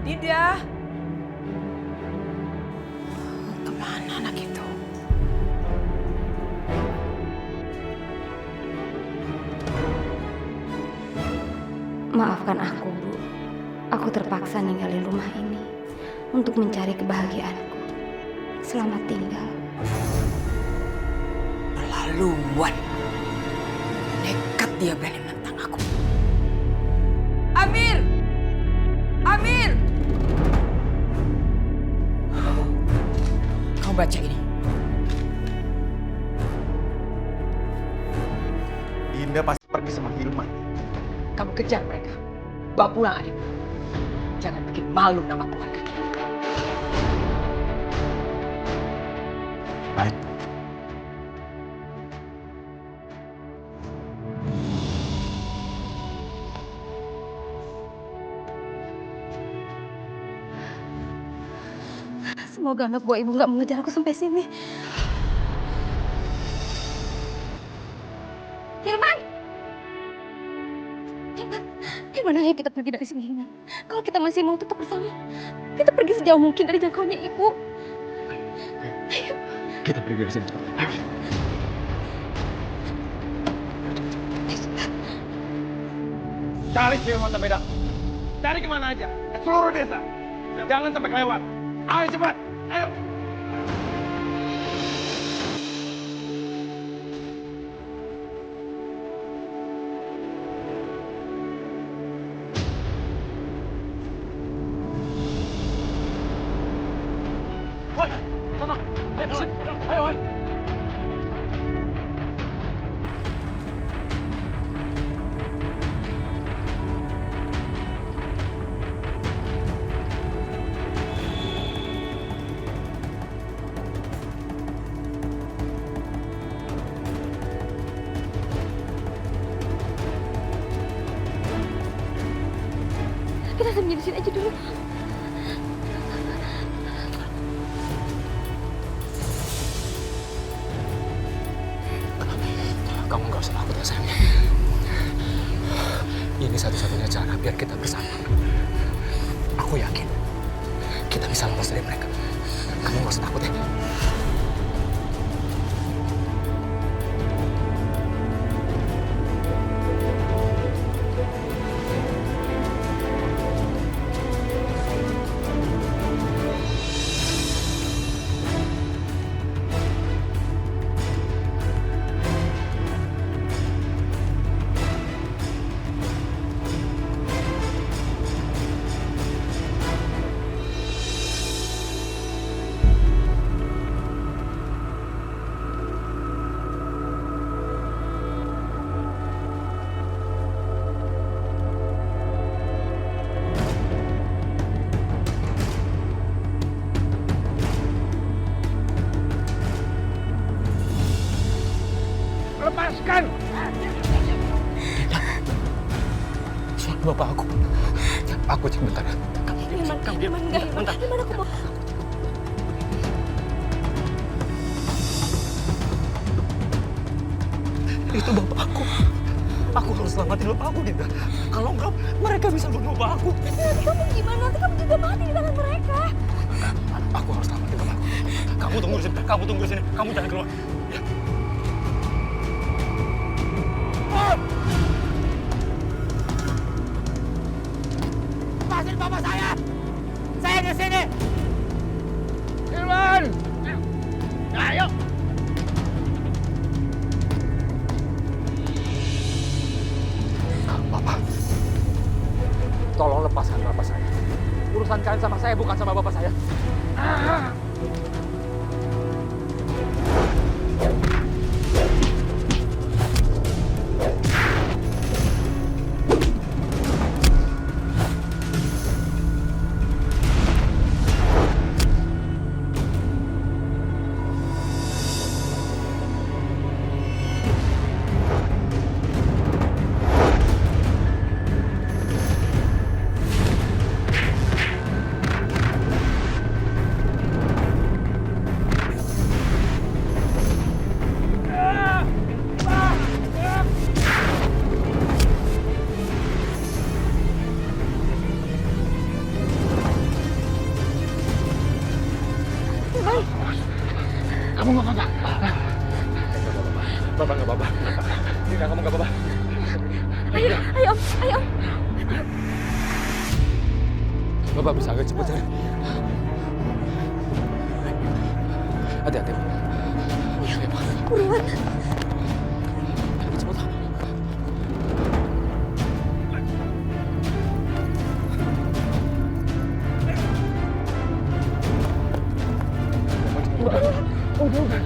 Dinda. Kemana anak itu? Maafkan aku, Bu. Aku terpaksa ninggalin rumah ini untuk mencari kebahagiaanku. Selamat tinggal. Keterlaluan. Nekat dia berani menentang aku. Amir! Amir! Kamu baca ini. Dinda pasti pergi sama Hilman. Kamu kejar mereka. Bawa pulang adik. Jangan bikin malu nama keluarga kita. Baik. Semoga anak buah ibu nggak mengejar aku sampai sini. Hilman! Hilman! Gimana ya kita pergi dari sini, Hilman? Kalau kita masih mau tetap bersama, kita pergi sejauh mungkin dari jangkauannya ibu. Ayo. Kita pergi dari sini. Cari Hilman sampai dapat. Cari kemana aja. Ke seluruh desa. Jangan sampai kelewat. Ayo cepat. Ayo. Woi, sana. Ayo, sini. Ayo, ayo. Kita sembunyi di sini aja dulu. Kamu nggak usah takut ya sayang. Ini satu-satunya cara biar kita bersama. Aku yakin kita bisa lolos dari mereka. Kamu nggak usah takut ya. Lepaskan! Suara bapak aku. Aku cek bentar ya. Hilman, enggak, Hilman. Hilman, aku mau. Itu bapak aku. Aku harus selamatin bapak aku, Dinda. Kalau enggak, mereka bisa bunuh bapak aku. Nanti kamu gimana? Nanti kamu juga mati di tangan mereka. Aku harus selamatin bapak aku. Kamu tunggu di sini. Kamu tunggu di sini. Kamu jangan keluar. Ya. Lepasin bapak saya! Saya di sini! Hilman! Ayo! Bapak, tolong lepaskan bapak saya. Urusan kalian sama saya, bukan sama bapak saya. Bapak bisa agak cepat ya. Hati-hati. Ya, buruan. Agak cepat. Udah.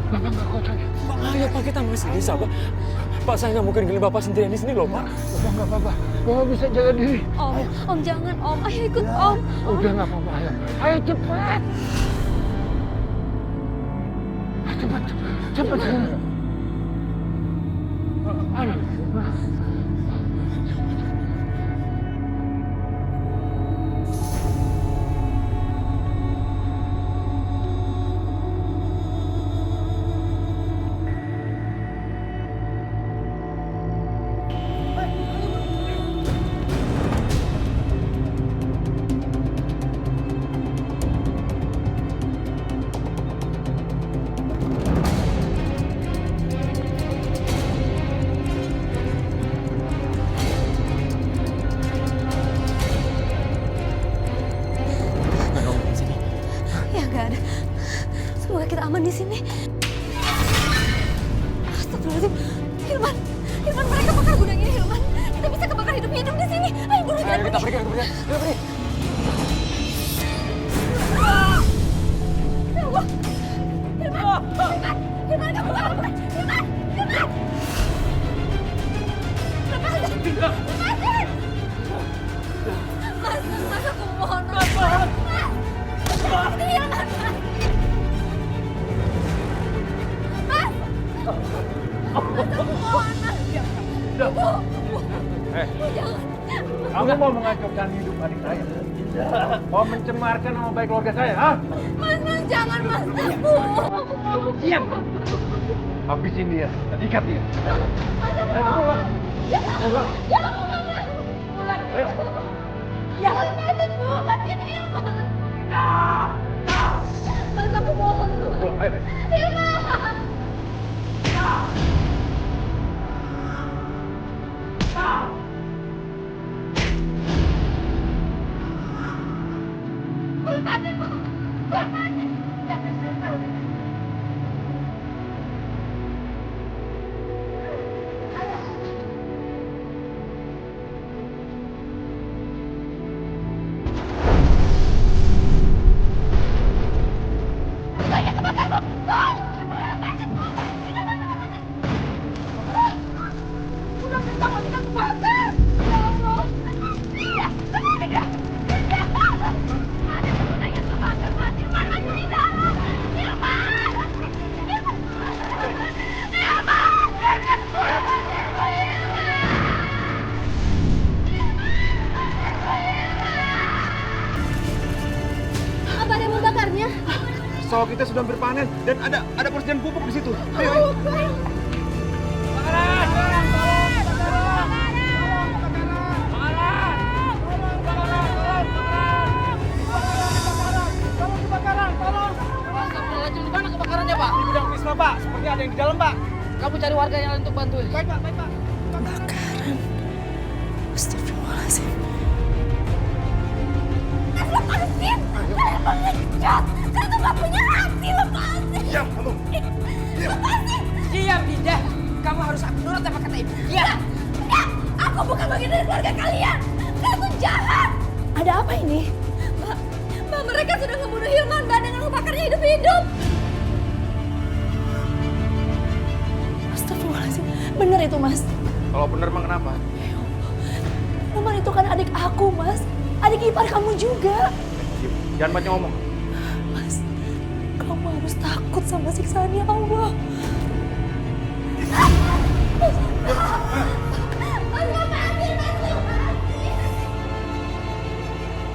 Bapak nggak kuat lagi. Bahaya Pak, kita masih bisa Pak. Pak, saya nggak mungkin gini Bapak sendirian di sini loh Pak. Bapak nggak apa-apa. Bapak bisa jaga diri. Om jangan Om. Ayo ikut Om. Udah nggak apa-apa. Ayo cepat. Cepat. Ayo. Ya nggak ada. Semoga kita aman di sini. Astagfirullahaladzim. Hilman, mereka bakar gudang ini Hilman. Kita bisa kebakar hidup-hidup di sini. Ayo buruan Ayo kita pergi. Kita pergi. Ya Allah. Hilman, kamu jangan bukan. Hilman. Lepasin. Mas, aku mohon. Mas. Itu Hilman, Mas. Aku mohon, Mas. Jangan. Kamu mau mengacaukan hidup adik saya? Mau mencemarkan nama baik keluarga saya, ha? Mas, jangan, Mas. Diam! Habisin dia, dan ikat dia. Jangan, Mas. Ini Hilman. Mas, aku mohon. Hilman. Apa ada yang membakarnya? Sawah kita sudah berpanen dan ada persediaan pupuk di situ. Ayo. Di mana kebakarannya, Pak? Di gudang Prisma, Pak. Seperti ada yang di dalam, Pak. Kamu cari warga yang lain untuk bantuin. Baik, Pak. Bakaran. Astagfirullahaladzim. Lepasin! Kalian mengecut! Kalian tuh gak punya hati, lepasin! Diam, kamu. Lepasin! Diam, Dinda. Kamu harus nurut apa kata ibu. Enggak! Aku bukan bagian dari keluarga kalian! Kalian tuh jahat! Ada apa ini? Mbak, mereka sudah ngebunuh Hilman, Mbak, dengan membakarnya hidup-hidup! Astagfirullahaladzim. Bener itu, Mas. Kalau benar, emang kenapa? Hilman itu kan adik aku, Mas. Adik ipar kamu juga. Jangan banyak ngomong. Mas, kamu harus takut sama siksaannya Allah.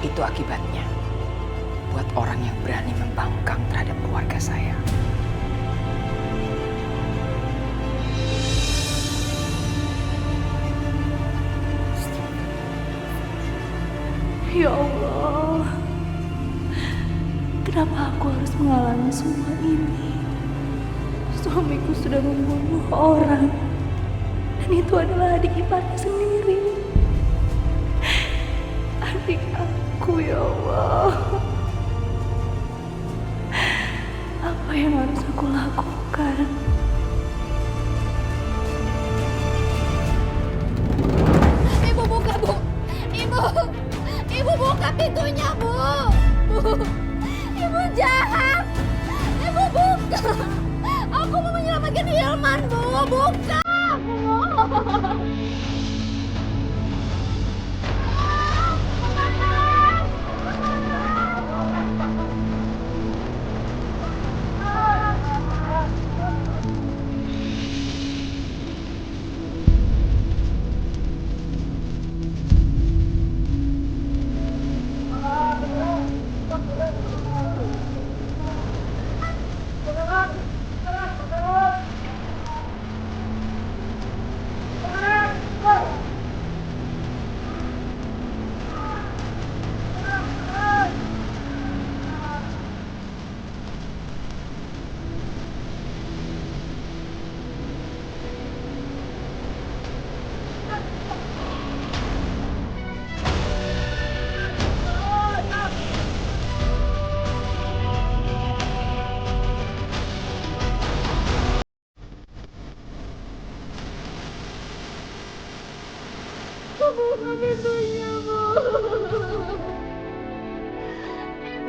Itu akibatnya buat orang yang berani membangkang terhadap keluarga saya. Ya Allah, kenapa aku harus mengalami semua ini? Suamiku sudah membunuh orang, dan itu adalah adik iparnya sendiri. Adik aku. aku ya Allah. Apa yang harus aku lakukan? Ibu buka, Bu. Ibu buka pintunya, Bu. Ibu jahat. Ibu buka. Aku mau menyelamatkan Hilman, Bu. Buka, Bu. Buka pintunya, Bu.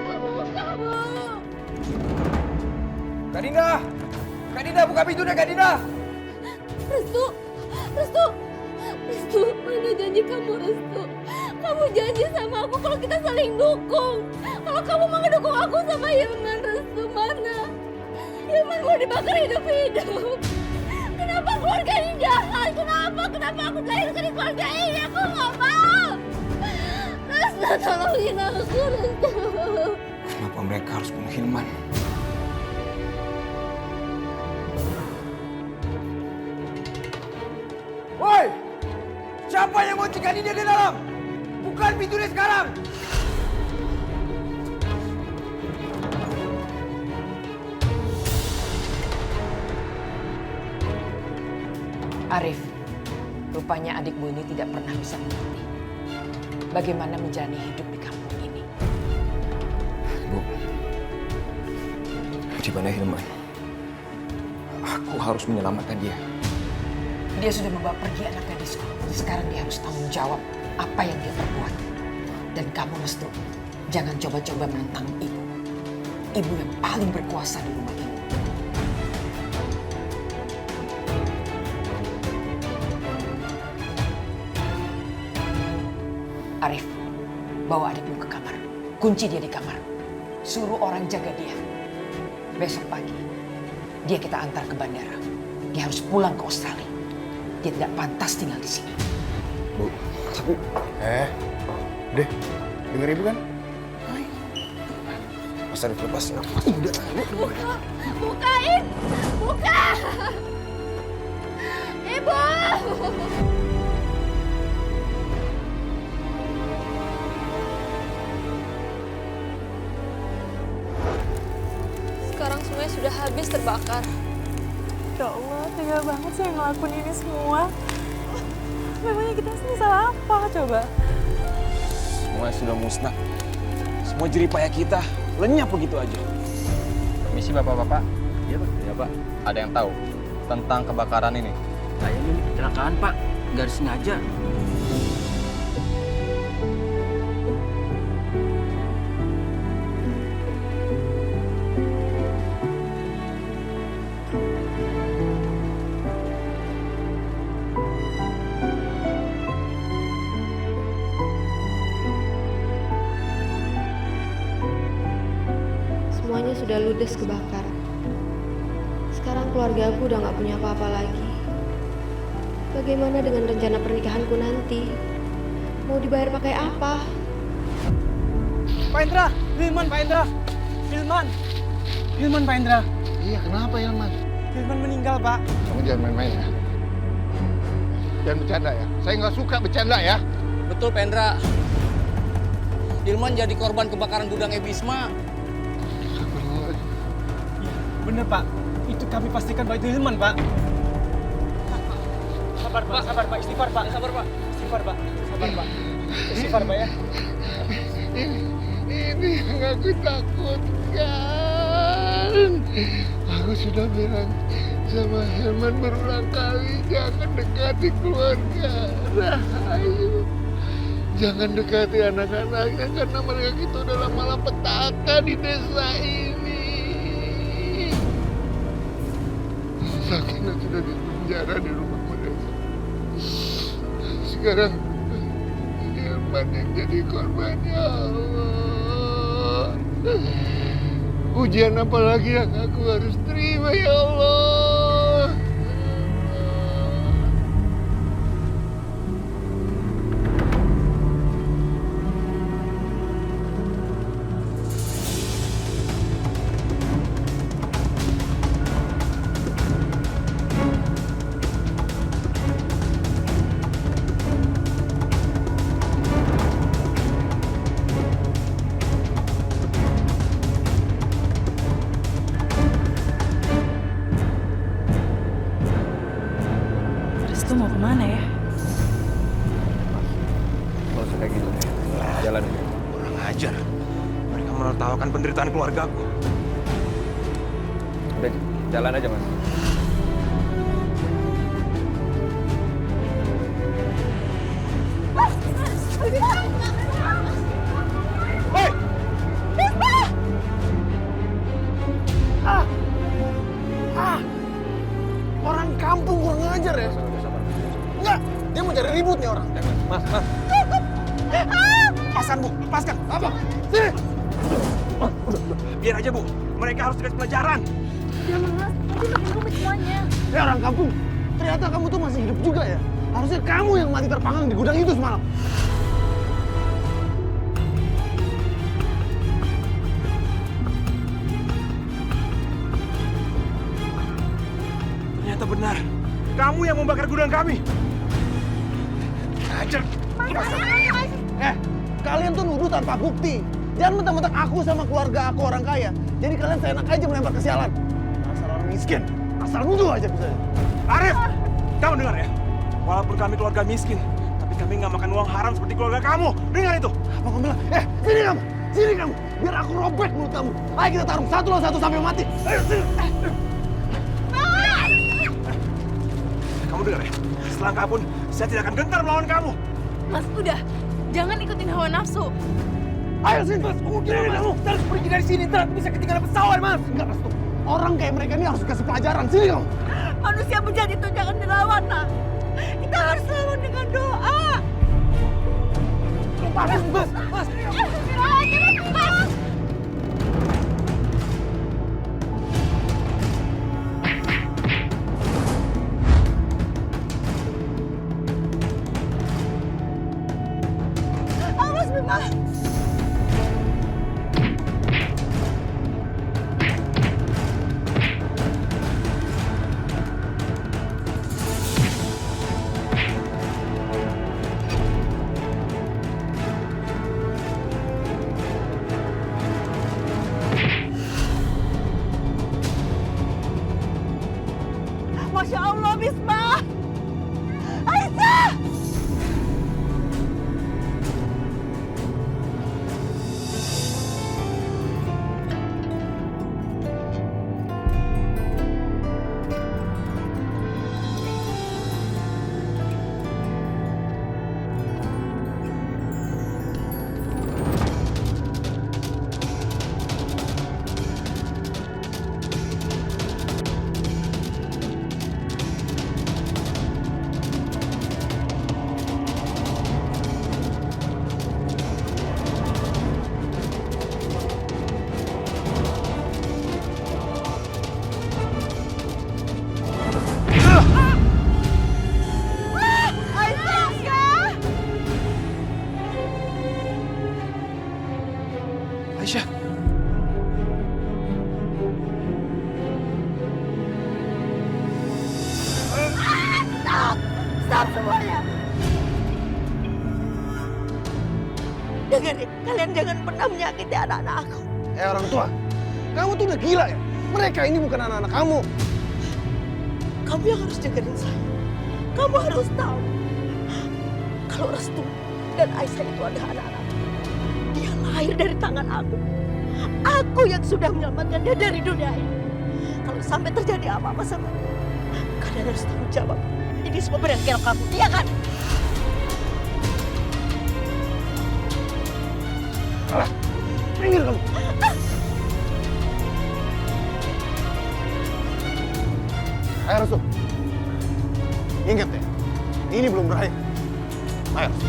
Buka, Bu. Kak Dinda! Kak Dinda, buka pintunya, Kak Dinda! Restu, mana janji kamu, Restu? Kamu janji sama aku kalau kita saling dukung. Kalau kamu mau ngedukung aku sama Hilman, Restu, mana? Hilman mau dibakar hidup-hidup. Kenapa keluarga ini jahat? Kenapa aku dilahirkan di keluarga ini? Aku nggak mau. Restu, tolongin aku, Restu. Kenapa mereka harus bunuh Hilman? Woi! Siapa yang mau Kak Dinda di dalam? Bukan pintunya sekarang! Arif, rupanya adikmu ini tidak pernah bisa mengerti bagaimana menjalani hidup di kampung ini. Bu, di mana Hilman? Aku harus menyelamatkan dia. Dia sudah membawa pergi anak gadisku. Sekarang dia harus tanggung jawab apa yang dia perbuat. Dan kamu, Restu, jangan coba-coba menentang ibu. Ibu yang paling berkuasa di rumah ini. Arif, bawa adikmu ke kamar. Kunci dia di kamar. Suruh orang jaga dia. Besok pagi, dia kita antar ke bandara. Dia harus pulang ke Australia. Dia tidak pantas tinggal di sini. Bu, tapi... Deh, denger ibu kan? Mas Arif lepas nafas. Udah, Buka! Bukain! Buka! Ibu! Sekarang semuanya sudah habis terbakar. Ya Allah, tega banget sih ngelakuin ini semua. Memangnya kita sini salah apa coba? Semua sudah musnah. Semua jeripaya kita lenyap begitu aja. Permisi Bapak-Bapak. Iya Pak. Iya Pak. Ada yang tahu tentang kebakaran ini? Kayaknya ini kecelakaan, Pak. Nggak sengaja. Semuanya sudah ludes kebakar. Sekarang keluarga aku udah nggak punya apa-apa lagi. Bagaimana dengan rencana pernikahanku nanti? Mau dibayar pakai apa? Pak Indra! Hilman, Pak Indra! Hilman! Hilman, Pak Indra! Iya, kenapa Hilman? Hilman meninggal, Pak. Kamu jangan main-main ya. Jangan bercanda ya. Saya nggak suka bercanda ya. Betul, Pak Indra. Hilman jadi korban kebakaran gudang Ebisma. Bener, Pak. Itu kami pastikan bahwa itu Hilman, Pak. Sabar, Pak. Sabar, Pak. Istighfar, Pak. Sabar, Pak. Istighfar, Pak. Sabar, Pak. Istighfar, Pak ya. Ini yang aku takutkan. Aku sudah bilang sama Herman berulang kali, jangan dekati keluarga Rahayu. Jangan dekati anak-anaknya karena mereka itu adalah malapetaka di desa ini. Sakinah sudah dipenjara di rumah mereka. Sekarang Herman yang jadi korbannya, Allah. Ujian apa lagi yang aku harus terima, ya Allah? Restu mau kemana ya? Gak usah kayak gitu deh. Jalan aja. Kurang ajar. Mereka menertawakan penderitaan keluargaku. Udah, jalan aja, Mas. Orang kampung kurang ajar ya. Enggak, dia mau cari ribut nih orang. Mas. Lepaskan, Bu. Lepaskan. Apa? Sini. Biar aja, Bu. Mereka harus dikasih pelajaran. Udah mas, nanti makin rumit semuanya. Ya orang kampung, ternyata kamu tuh masih hidup juga ya. Harusnya kamu yang mati terpanggang di gudang itu semalam. Ternyata benar. Kamu yang membakar gudang kami. Ajar. Kalian tuh nuduh tanpa bukti. Jangan mentang-mentang aku sama keluarga aku orang kaya. Jadi kalian seenak aja melempar kesialan. Asal orang miskin, asal nuduh aja bisa. Arif, kamu dengar ya? Walaupun kami keluarga miskin, tapi kami nggak makan uang haram seperti keluarga kamu. Dengar itu. Apa kamu bilang? Sini kamu, sini kamu. Biar aku robek mulut kamu. Ayo kita tarung satu lawan satu sampai mati. Ayo sini. Kamu dengar ya? Selangkah pun saya tidak akan gentar melawan kamu. Mas, udah. Jangan ikutin hawa nafsu. Ayo sini, Mas. Udah, Mas. Kamu harus pergi dari sini. Ntar aku bisa ketinggalan pesawat, Mas. Enggak, Mas. Orang kayak mereka ini harus dikasih pelajaran. Sini kamu. Manusia bejat itu jangan dilawan, nak. Kita harus lawan dengan doa. Mas, Mas. Mas. Awas, Bima. Masya Allah, Bisma. Aisyah. Aisyah. Stop semuanya. Dengerin, kalian jangan pernah menyakiti anak-anak aku. Orang tua, kamu tuh udah gila ya? Mereka ini bukan anak-anak kamu. Kamu yang harus jagain saya. Kamu harus tahu kalau Restu dan Aisyah itu adalah anak-anak. Dia lahir dari tangan aku. Aku yang sudah menyelamatkan dia dari dunia ini. Kalau sampai terjadi apa-apa sama dia, kalian harus tanggung jawab. Ini semua berangkat kamu, iya kan? Alah, minggir kamu. Ayo Restu. Ingat ya, ini belum berakhir. Ayo Restu.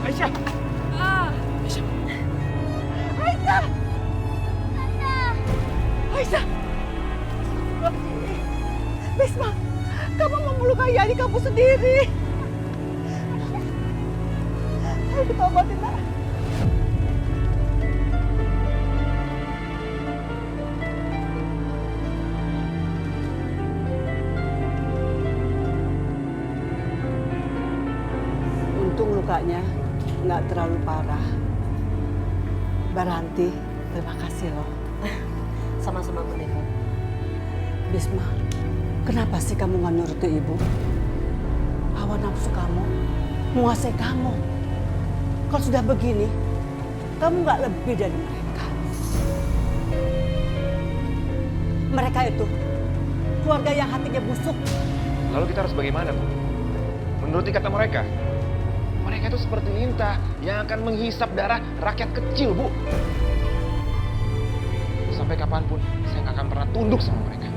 Aisyah. Aisyah! Aisyah! Bisma, kamu mau melukai adik kamu sendiri. Ayo kita obatin lah. Untung lukanya nggak terlalu parah. Baranti, terima kasih loh. Sama-sama Bu Devo. Bisma, kenapa sih kamu nggak nuruti ibu? Hawa nafsu kamu menguasai kamu. Kalau sudah begini, kamu nggak lebih dari mereka. Mereka itu keluarga yang hatinya busuk. Lalu kita harus bagaimana, Bu? Menuruti kata mereka. Mereka itu seperti lintah yang akan menghisap darah rakyat kecil, Bu. Sampai kapanpun, saya nggak akan pernah tunduk sama mereka.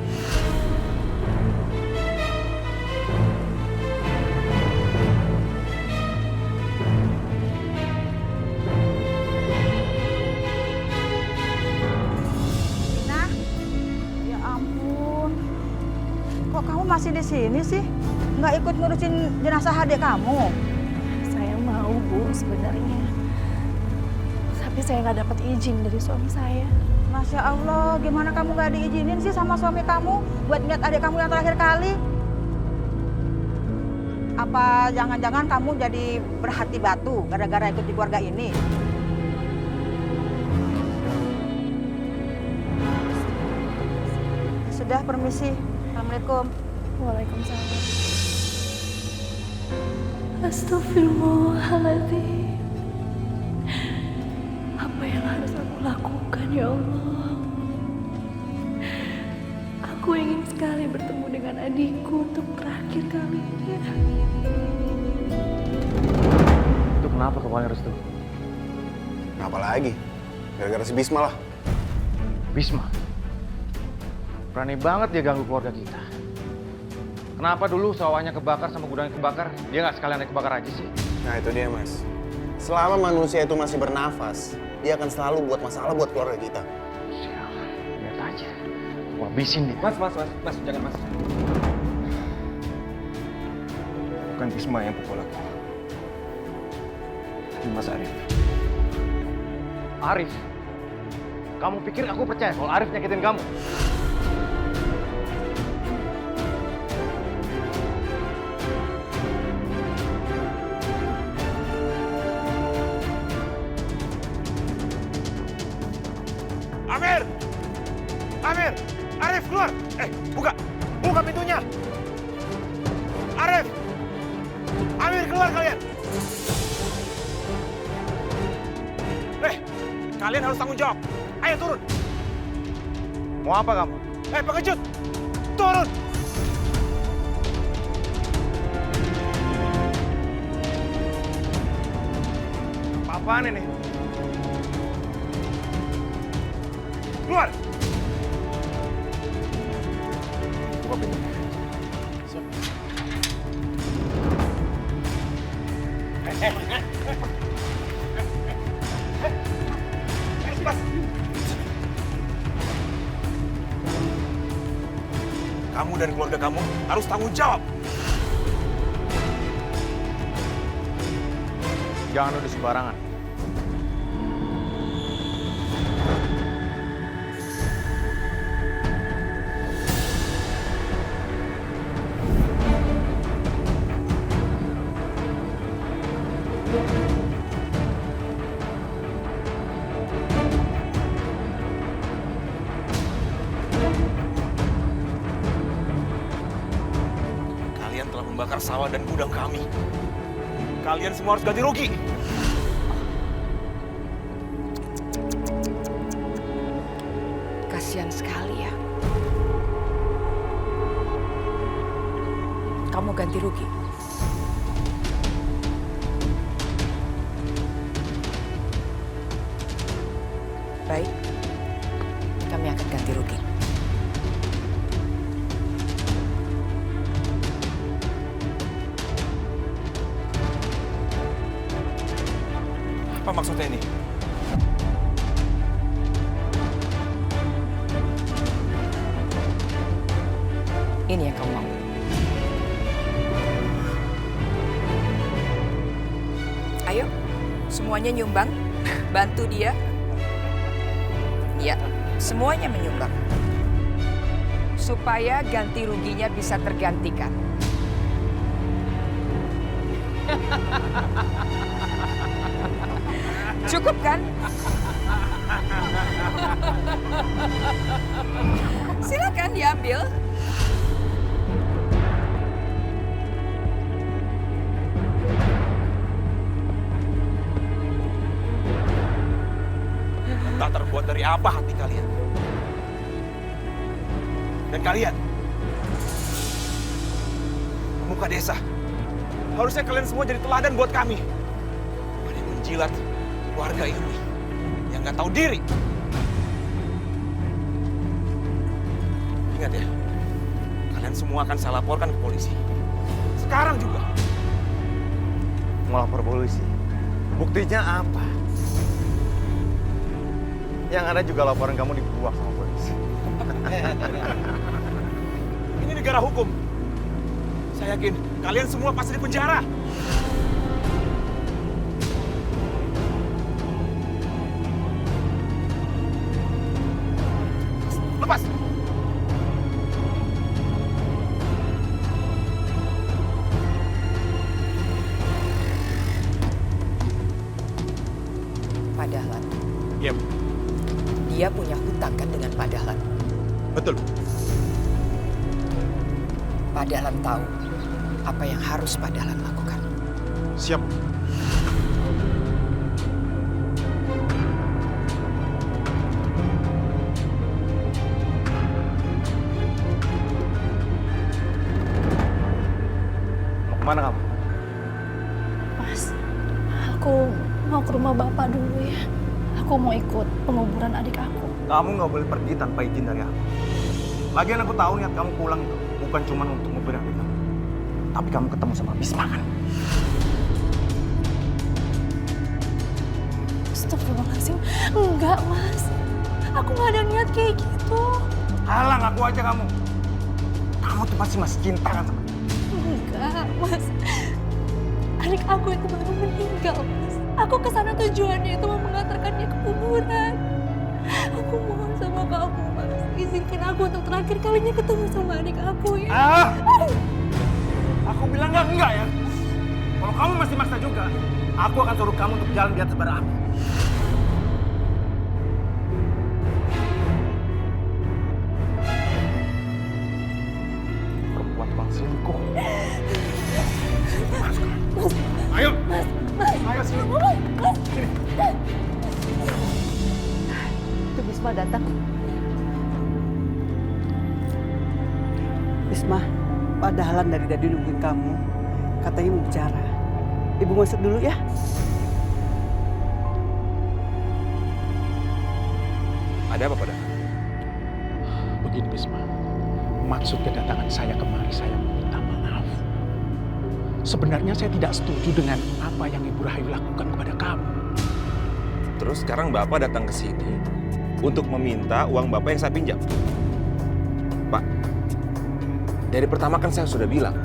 Nah, ya ampun. Kok kamu masih di sini sih? Nggak ikut ngurusin jenazah adik kamu? Saya mau, Bu, sebenarnya. Tapi saya nggak dapat izin dari suami saya. Masya Allah, gimana kamu nggak diizinin sih sama suami kamu buat ngeliat adik kamu yang terakhir kali? Apa jangan-jangan kamu jadi berhati batu gara-gara ikut di keluarga ini? Sudah, permisi. Assalamualaikum. Waalaikumsalam. Astagfirullahaladzim. Apa yang harus aku lakukan, ya Allah? Aku ingin sekali bertemu dengan adikku untuk terakhir kalinya. Itu kenapa kepalanya Restu? Apa lagi? Gara-gara si Bisma lah. Bisma. Berani banget dia ganggu keluarga kita. Kenapa dulu sawahnya kebakar sama gudangnya kebakar, dia nggak sekalian kebakar aja sih? Nah itu dia Mas. Selama manusia itu masih bernafas, dia akan selalu buat masalah buat keluarga kita. Sialan, lihat aja. Gua habisin dia. Mas, jangan Mas. Bukan Bisma yang pukul aku. Tapi Mas Arif. Arif? Kamu pikir aku percaya kalau Arif nyakitin kamu? Amir! Amir! Arif keluar! Buka! Buka pintunya! Arif! Amir keluar kalian! Kalian harus tanggung jawab. Ayo turun! Mau apa kamu? Pengecut! Turun! Apa-apaan ini? Keluar! Buka pintunya. Kamu dan keluarga kamu harus tanggung jawab. Jangan nuduh sembarangan. Kalian telah membakar sawah dan gudang kami. Kalian semua harus ganti rugi. Kasihan sekali ya. Kamu ganti rugi. Baik, kami akan ganti rugi. Apa maksudnya ini? Ini yang kamu mau. Ayo, semuanya nyumbang. Bantu dia. Ya, semuanya menyumbang. Supaya ganti ruginya bisa tergantikan. Cukup kan? Silakan diambil. Tak terbuat dari apa hati kalian? Dan kalian, pemuka desa, harusnya kalian semua jadi teladan buat kami. Ada yang menjilat keluarga ini yang nggak tahu diri. Ingat ya, kalian semua akan saya laporkan ke polisi. Sekarang juga. Mau lapor polisi? Buktinya apa? Yang ada juga laporan kamu dibuang sama polisi. Ini negara hukum. Saya yakin kalian semua pasti di penjara. Lepas. Padahal Iya, Bu. dia punya hutang kan dengan Pak Dahlan. Betul. Pak Dahlan tahu apa yang harus Pak Dahlan lakukan. Siap. Mau kemana kamu? Mas, aku mau ke rumah bapak dulu ya. Aku mau ikut penguburan adik aku. Kamu nggak boleh pergi tanpa izin dari aku. Lagian aku tahu niat kamu pulang itu bukan cuma untuk nguburin adik kamu. Tapi kamu ketemu sama Bisma kan? Astagfirullahaladzim. Enggak, Mas. Aku nggak ada niat kayak gitu. Halang aku aja kamu. Kamu tuh masih cinta kan sama dia? Enggak, Mas. Adik aku itu baru meninggal, Mas. Aku kesana tujuannya itu mau mengantarkan dia ke kuburan. Aku mohon sama kamu, Mas. Izinkan aku untuk terakhir kalinya ketemu sama adik aku ya. Aku bilang enggak ya. Kalau kamu masih maksa juga, aku akan suruh kamu untuk jalan di atas bara api. Perempuan tukang selingkuh. Ayo. Ayo sini. Sini. Itu Bisma datang. Bisma, Pak Dahlan dari tadi nungguin kamu. Katanya mau bicara. Ibu masuk dulu ya. Ada apa, Pak? Begini, Bisma. Maksud kedatangan saya kemari, saya meminta maaf. Sebenarnya saya tidak setuju dengan apa yang Ibu Rahayu lakukan kepada kamu. Terus sekarang Bapak datang ke sini untuk meminta uang Bapak yang saya pinjam. Pak, dari pertama kan saya sudah bilang,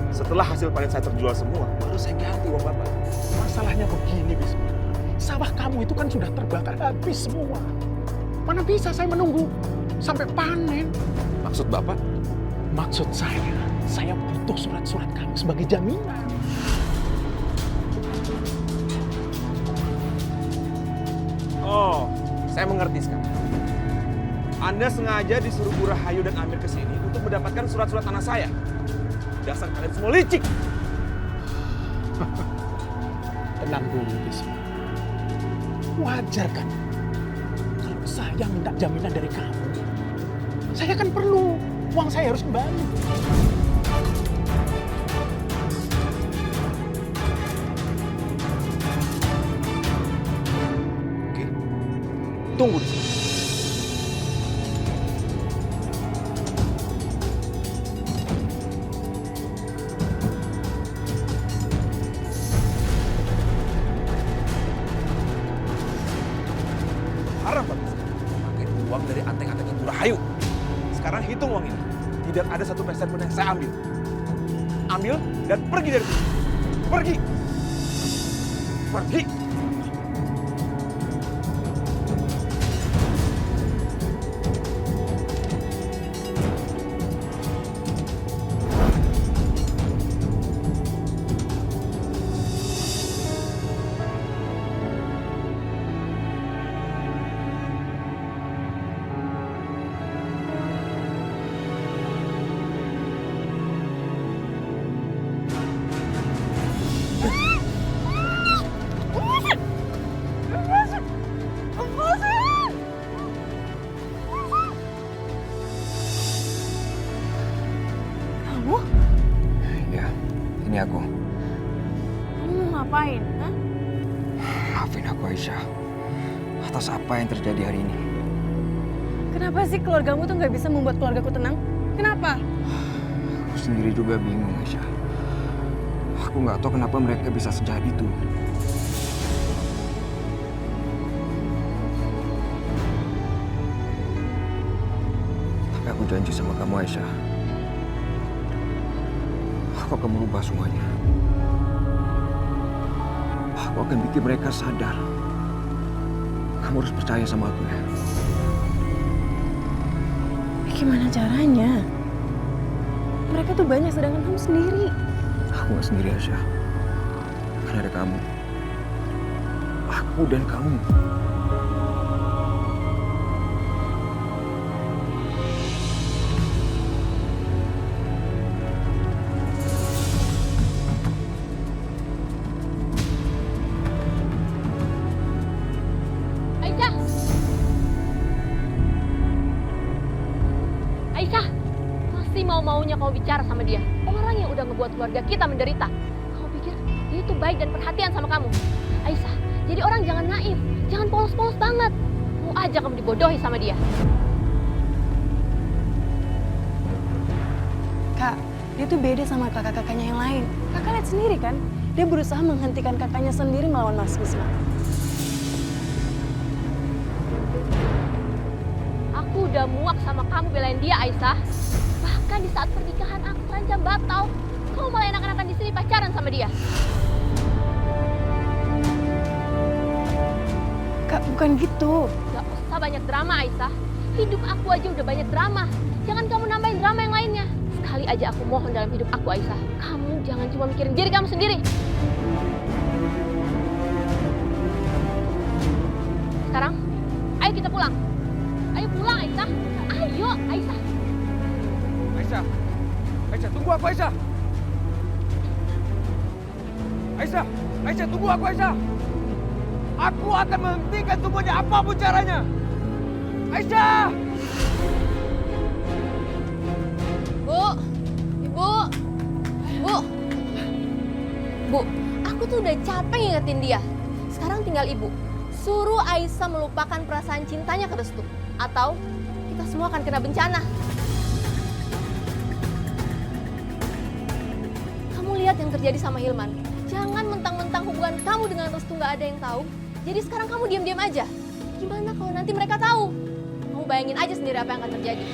setelah hasil panen saya terjual semua, baru saya ganti uang Bapak. Masalahnya begini, Bisma. Sawah kamu itu kan sudah terbakar habis semua. Mana bisa saya menunggu sampai panen? Maksud Bapak? Maksud saya butuh surat-surat kamu sebagai jaminan. Oh, saya mengerti sekarang. Anda sengaja disuruh Bu Rahayu dan Amir ke sini untuk mendapatkan surat-surat tanah saya. Dasar kalian semua licik. Tenang dulu, Bisma. Wajar kan? Kalau saya minta jaminan dari kamu, saya kan perlu. Uang saya harus kembali. Oke, tunggu di sini. Haram banget. Pakai uang dari anteng-anteng Ibu Rahayu. Sekarang hitung uang ini. Tidak ada satu peser pun yang saya ambil. Ambil dan pergi dari sini. Pergi. Pergi. Kamu? Ya, ini aku. Kamu mau ngapain? Hah? Maafin aku Aisyah atas apa yang terjadi hari ini. Kenapa sih keluargamu tuh nggak bisa membuat keluargaku tenang? Kenapa? Aku sendiri juga bingung Aisyah. Aku nggak tahu kenapa mereka bisa sejahat itu. Tapi aku janji sama kamu Aisyah, aku akan merubah semuanya. Aku akan bikin mereka sadar. Kamu harus percaya sama aku ya. Gimana caranya? Mereka tuh banyak sedangkan kamu sendiri. Aku gak sendiri Aisyah. Kan ada kamu. Aku dan kamu. Aisyah! Aisyah! Masih mau-maunya kau bicara sama dia. Orang yang udah ngebuat keluarga kita menderita. Kau pikir dia itu baik dan perhatian sama kamu? Aisyah, jadi orang jangan naif. Jangan polos-polos banget. Mau aja kamu dibodohi sama dia. Kak, dia tuh beda sama kakak-kakaknya yang lain. Kakak lihat sendiri kan? Dia berusaha menghentikan kakaknya sendiri melawan Mas Bisma. Aku udah muak sama kamu belain dia, Aisyah. Bahkan di saat pernikahan aku terancam batal. Kamu malah enak-enakan di sini pacaran sama dia. Kak, bukan gitu. Gak usah banyak drama, Aisyah. Hidup aku aja udah banyak drama. Jangan kamu nambahin drama yang lainnya. Sekali aja aku mohon dalam hidup aku, Aisyah. Kamu jangan cuma mikirin diri kamu sendiri. Sekarang, ayo kita pulang. Ayo pulang, Aisyah. Ayo, Aisyah. Aisyah. Aisyah, tunggu aku Aisyah. Aisyah. Aisyah, tunggu aku Aisyah. Aku akan menghentikan semuanya apapun caranya. Aisyah! Bu, Ibu, Bu, Bu, aku tuh udah capek ngingetin dia. Sekarang tinggal Ibu. Suruh Aisyah melupakan perasaan cintanya ke Restu. Atau kita semua akan kena bencana. Kamu lihat yang terjadi sama Hilman. Jangan mentang-mentang hubungan kamu dengan Restu nggak ada yang tahu. Jadi sekarang kamu diam-diam aja. Gimana kalau nanti mereka tahu? Kamu bayangin aja sendiri apa yang akan terjadi.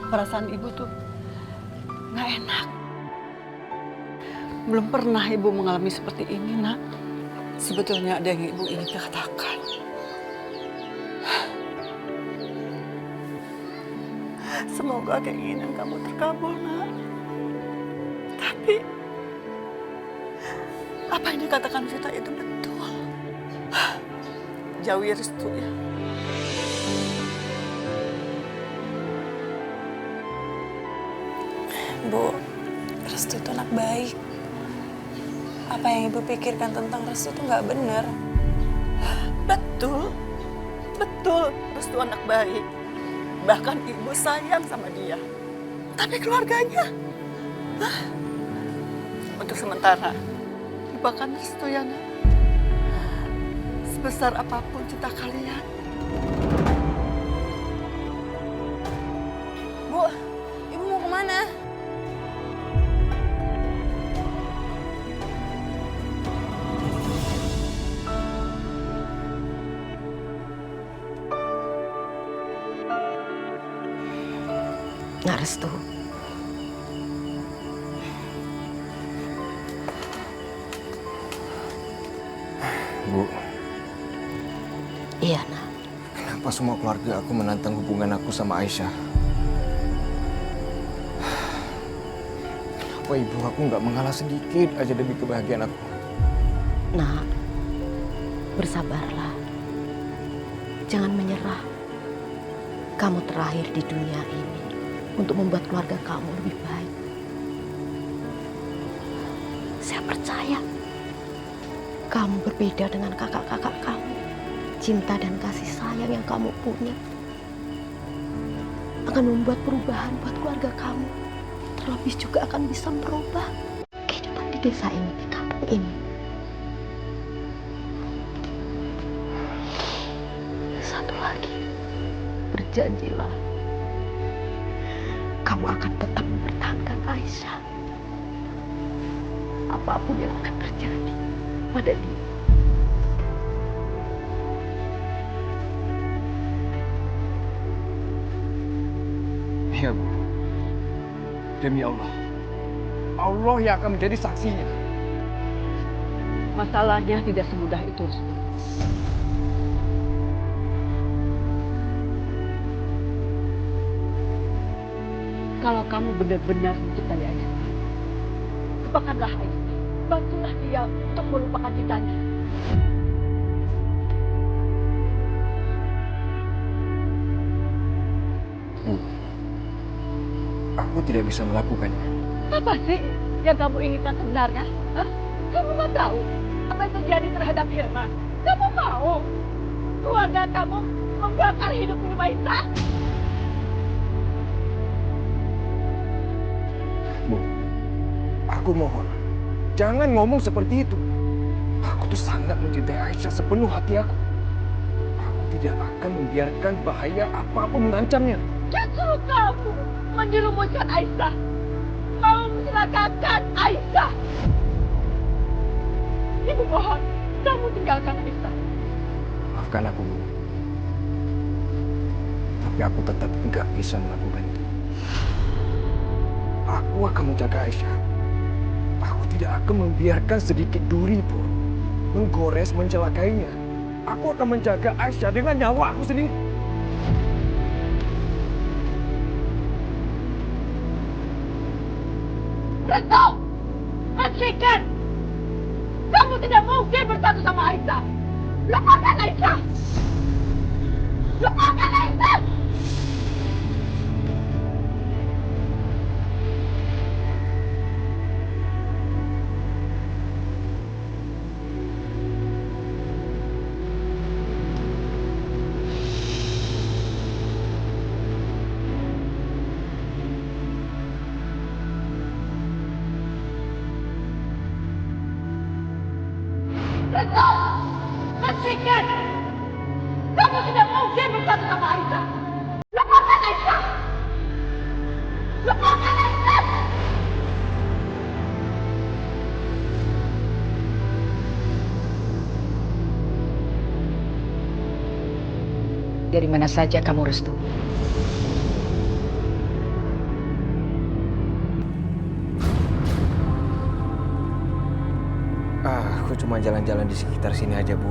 Perasaan ibu tuh nggak enak. Belum pernah ibu mengalami seperti ini, nak. Sebetulnya ada yang ibu ingin katakan. Semoga keinginan kamu terkabul, nak. Tapi apa yang dikatakan Vita itu betul. jauhi Restu ya. Bu, Restu itu anak baik. Apa yang Ibu pikirkan tentang Restu itu nggak benar. Betul, betul Restu anak baik. Bahkan Ibu sayang sama dia. Tapi keluarganya, untuk sementara, lupakan Restu ya nak. Sebesar apapun cinta kalian. Bu, Ibu mau kemana? Nak Restu. Bu, Iya, nak. kenapa semua keluarga aku menantang hubungan aku sama Aisyah? Kenapa ibu aku nggak mengalah sedikit aja demi kebahagiaan aku? Nak, bersabarlah. Jangan menyerah. Kamu terakhir di dunia ini untuk membuat keluarga kamu lebih baik. Saya percaya kamu berbeda dengan kakak-kakak kamu. Cinta dan kasih sayang yang kamu punya akan membuat perubahan buat keluarga kamu. Terlebih juga akan bisa merubah kehidupan di desa ini, di kampung ini. Satu lagi, berjanjilah kamu akan tetap mempertahankan Aisyah. Apapun yang akan terjadi pada dia. Iya, Bu. Demi Allah. Allah yang akan menjadi saksinya. Masalahnya tidak semudah itu, Restu. Kalau kamu benar-benar mencintai Aisyah, lupakanlah Aisyah. Bantulah dia untuk melupakan cintanya. Bu, aku tidak bisa melakukannya. Apa sih yang kamu inginkan sebenarnya? Hah? Kamu nggak tahu apa yang terjadi terhadap Hilman? Kamu mau keluarga kamu membakar hidup Ibu Aisyah? Bu, aku mohon, jangan ngomong seperti itu. Aku tuh sangat mencintai Aisyah sepenuh hati aku. Aku tidak akan membiarkan bahaya apapun mengancamnya. Justru kamu menjerumuskan Aisyah, mau mencelakakan Aisyah. Ibu mohon, kamu tinggalkan Aisyah. Maafkan aku, Bu. Tapi aku tetap tidak bisa melakukan itu. Aku akan menjaga Aisyah. Aku tidak akan membiarkan sedikit duri pun menggores, mencelakainya. Aku akan menjaga Aisyah dengan nyawa aku sendiri. Restu! Hentikan! Kamu tidak mungkin bersatu sama Aisyah! Lupakan Aisyah! Lupakan Aisyah! Restu! Hentikan! Kamu tidak mungkin bersatu sama Aisyah! Lupakan Aisyah! Lupakan Aisyah! Dari mana saja kamu, Restu? Aku cuma jalan-jalan di sekitar sini aja, Bu.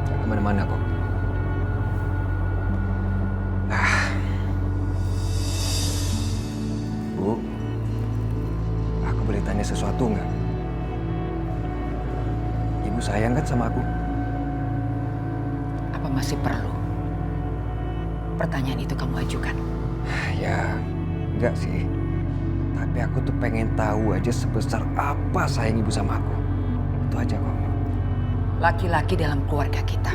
Gak kemana-mana kok. Bu, aku boleh tanya sesuatu nggak? Ibu sayang kan sama aku? masih perlu pertanyaan itu kamu ajukan? Ya, enggak sih. Tapi aku tuh pengen tahu aja sebesar apa sayang ibu sama aku. Itu aja kok. Laki-laki dalam keluarga kita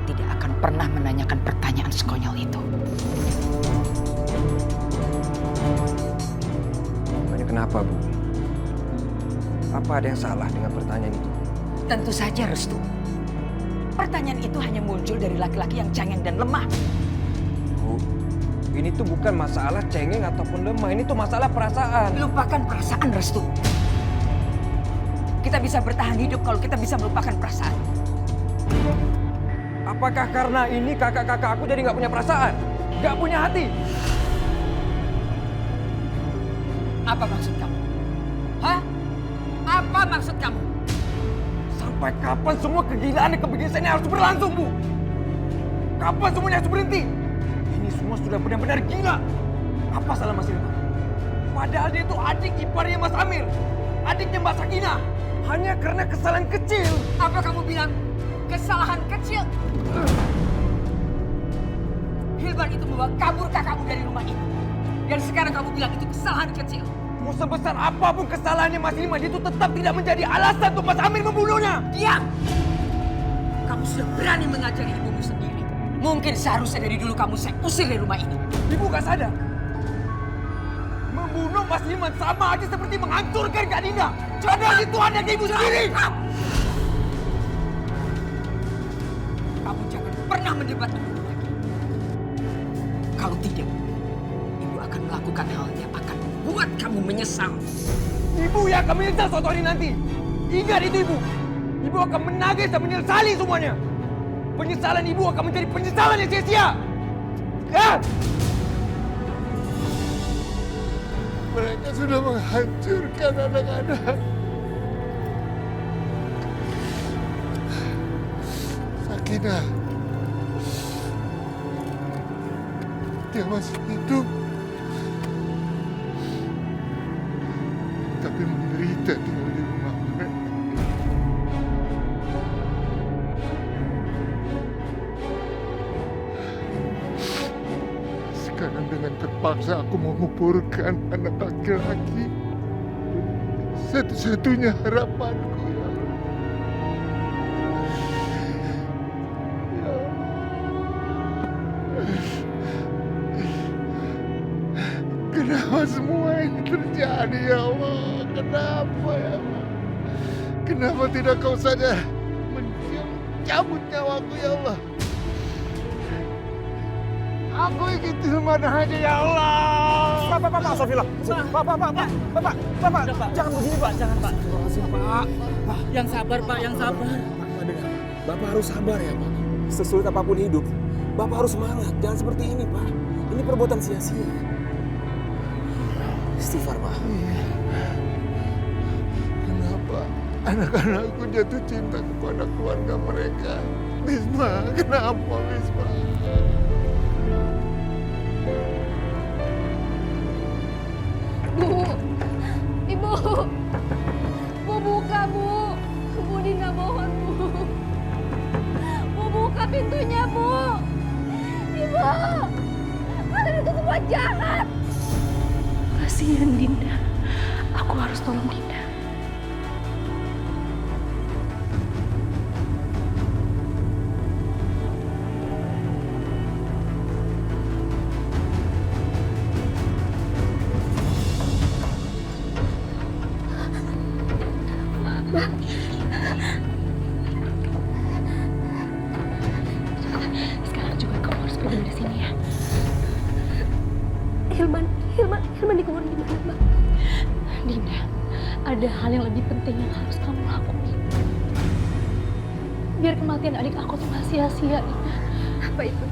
tidak akan pernah menanyakan pertanyaan sekonyol itu. Makanya kenapa, Bu? Apa ada yang salah dengan pertanyaan itu? Tentu saja, Restu. Pertanyaan itu hanya muncul dari laki-laki yang cengeng dan lemah. Bu, ini tuh bukan masalah cengeng ataupun lemah. Ini tuh masalah perasaan. Lupakan perasaan, Restu. Kita bisa bertahan hidup kalau kita bisa melupakan perasaan. Apakah karena ini kakak-kakak aku jadi nggak punya perasaan? Nggak punya hati? Apa maksud kamu? Hah? Apa maksud kamu? Sampai kapan semua kegilaan dan kebiasaan ini harus berlangsung, Bu? Kapan semuanya harus berhenti? Ini semua sudah benar-benar gila. Apa salah Mas Ilman? Padahal dia itu adik iparnya Mas Amir. Adiknya Mbak Sakinah. Hanya karena kesalahan kecil. Apa kamu bilang kesalahan kecil? Hilman itu membawa kabur kakakmu dari rumah ini. Dan sekarang kamu bilang itu kesalahan kecil. Mau sebesar apapun kesalahannya Mas Ilman, itu tetap tidak menjadi alasan untuk Mas Amir membunuhnya. Diam! Kamu sudah berani mengajari ibumu sendiri. Mungkin seharusnya dari dulu kamu saya usir dari rumah ini. Ibu gak sadar? Membunuh Mas Ilman sama aja seperti menghancurkan Kak Dinda. Padahal itu anak ibu sendiri. Kamu jangan pernah mendebat ibu lagi. Kalau tidak, ibu akan melakukan hal yang akan membuat kamu menyesal. Ibu yang akan menyesal suatu hari nanti. Ingat itu Ibu. Ibu akan menangis dan menyesali semuanya. Penyesalan Ibu akan menjadi penyesalan yang sia-sia. Ya! Mereka sudah menghancurkan anak-anak. Sakinah, dia masih hidup, tapi menderita tinggal di rumah mereka. Sekarang dengan terpaksa aku menguburkan anak laki-laki. Satu-satunya harapanku, ya Allah. Ya Allah. Kenapa semua ini terjadi, ya Allah? Kenapa, ya Allah? Kenapa tidak kau saja mencabut nyawaku, ya Allah? Aku ingin Tilman aja, ya Allah. Pak, Sofila. Bapak, jangan begini, Pak. Jangan, Pak. Terima kasih, Pak. Pak, Yang sabar, Pak, yang sabar. Pak, dengar. Bapak harus sabar ya, Pak. Sesulit apapun hidup, Bapak harus semangat. Jangan seperti ini, Pak. Ini perbuatan sia-sia. Istighfar, Pak. Kenapa anak-anakku jatuh cinta kepada keluarga mereka? Bisma, kenapa Bisma? Bu, Ibu, Bu buka Bu, Bu Dinda mohon Bu, Bu buka pintunya Bu, Ibu, kalian itu semua jahat. Kasihan Dinda. Aku harus tolong Dinda. Sekarang juga kamu harus pergi dari sini ya. Hilman dikubur di mana, Mbak? Dinda, ada hal yang lebih penting yang harus kamu lakukan. Biar kematian adik aku tuh gak sia-sia, Dinda. Apa itu?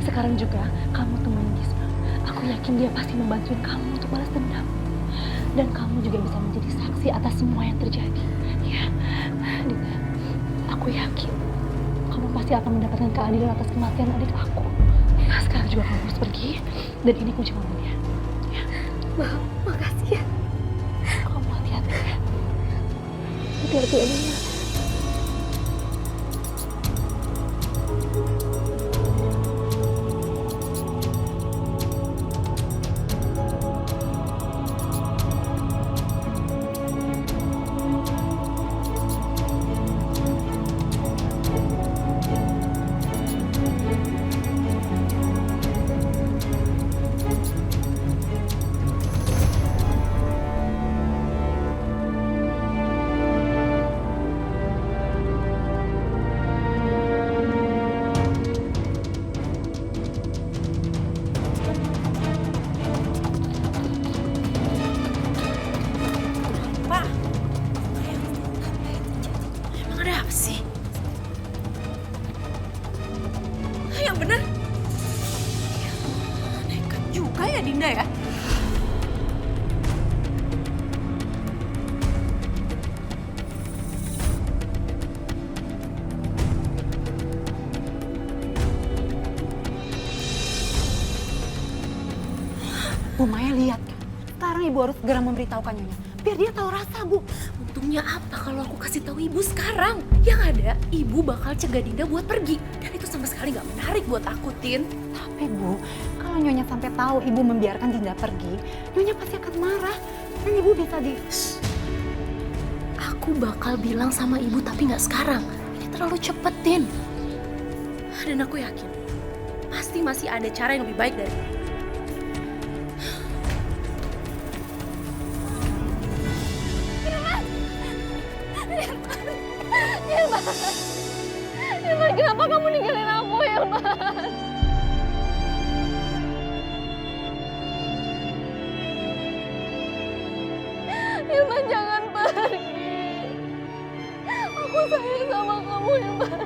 Sekarang juga kamu temuin Gisma. Aku yakin dia pasti membantuin kamu untuk balas dendam. Dan kamu juga bisa menjadi saksi atas semua yang terjadi. Ya, Dinda, aku yakin kamu pasti akan mendapatkan keadilan atas kematian adik aku. Ya, sekarang juga kamu harus pergi. Dan ini kunci mobilnya. Ya. Makasih ya. Kamu hati-hati ya. Hati-hati ya, Dinda. yang bener. Nekat juga ya Dinda ya. Bu Maya lihat kan? Sekarang ibu harus segera memberitahukan Nyonya. Biar dia tahu rasa, Bu. Untungnya apa kalau aku kasih tahu ibu sekarang? Yang ada, ibu bakal cegah Dinda buat pergi. Dan itu sama sekali gak menarik buat aku, Tin. Tapi Bu, kalau Nyonya sampai tahu ibu membiarkan Dinda pergi, Nyonya pasti akan marah. Dan ibu bisa Aku bakal bilang sama ibu tapi gak sekarang. Ini terlalu cepet, Tin. Dan aku yakin, pasti masih ada cara yang lebih baik dari ini. Hilman, kenapa kamu ninggalin aku, Hilman? Hilman, jangan pergi. Aku sayang sama kamu, Hilman.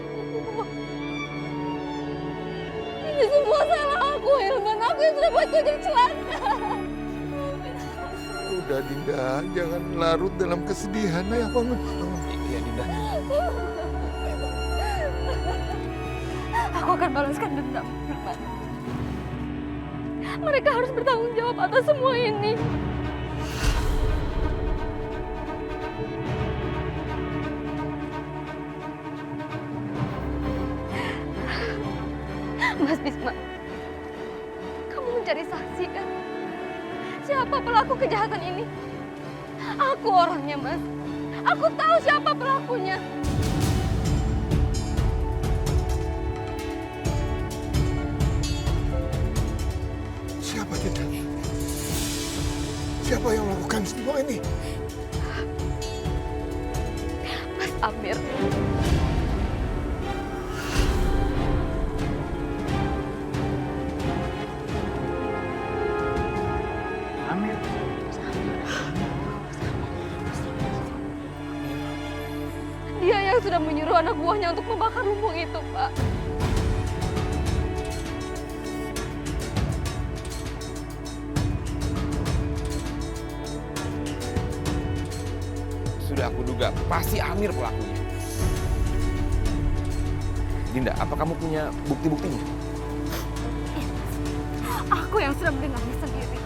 Ini semua salah aku, Hilman. Aku yang sudah buat kau jadi celaka. Udah Dinda, jangan larut dalam kesedihan. Ayah bangun. Iya Dinda. Aku akan balaskan dendam, Hilman. Mereka harus bertanggung jawab atas semua ini. Mas Bisma, kamu mencari saksi kan? Siapa pelaku kejahatan ini? Aku orangnya, Mas. Aku tahu siapa pelakunya. Siapa Dinda? Siapa yang melakukan semua ini? Mas Amir. Amir. Dia yang sudah menyuruh anak buahnya untuk membakar lumbung itu, Pak. Sudah aku duga, pasti Amir pelakunya. Dinda, apa kamu punya bukti-buktinya? Aku yang sudah mendengarnya sendiri.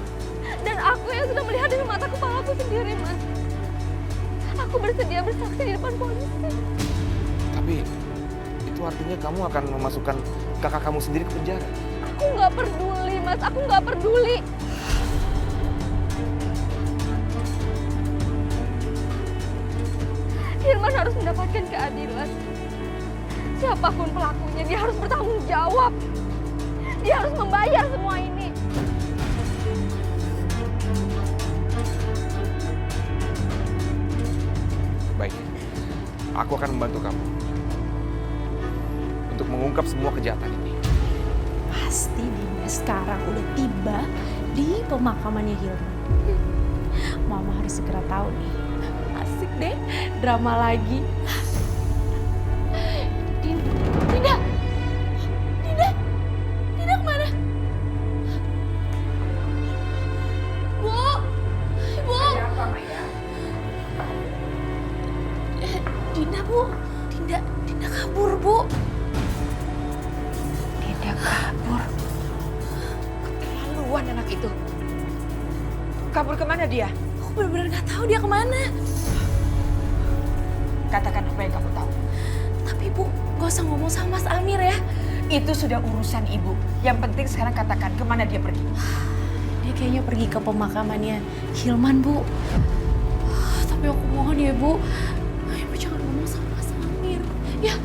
Dan aku yang sudah melihat dengan mata kepalaku sendiri, Mas. Aku bersedia bersaksi di depan polisi. Tapi itu artinya kamu akan memasukkan kakak kamu sendiri ke penjara. Aku nggak peduli, Mas. Aku nggak peduli. Hilman harus mendapatkan keadilan. Siapapun pelakunya, dia harus bertanggung jawab. Dia harus membayar semua ini. Baik, aku akan membantu kamu untuk mengungkap semua kejahatan ini. Pasti Dinda sekarang udah tiba di pemakamannya Hilman. Mama harus segera tahu nih. Asik deh, drama lagi. Dinda! Dinda! Dinda kemana? Bu! Bu! Ada apa, Maya? Dinda, Bu. Dinda kabur, Bu. Dinda kabur. Keterlaluan anak itu. Kabur kemana dia? Aku benar-benar nggak tahu dia kemana. Katakan apa yang kamu tahu. Tapi Bu, gak usah ngomong sama Mas Amir ya. Itu sudah urusan ibu. Yang penting sekarang katakan kemana dia pergi. Dia kayaknya pergi ke pemakamannya Hilman, Bu. Tapi aku mohon ya, Bu. Ibu jangan ngomong sama Mas Amir. Ya,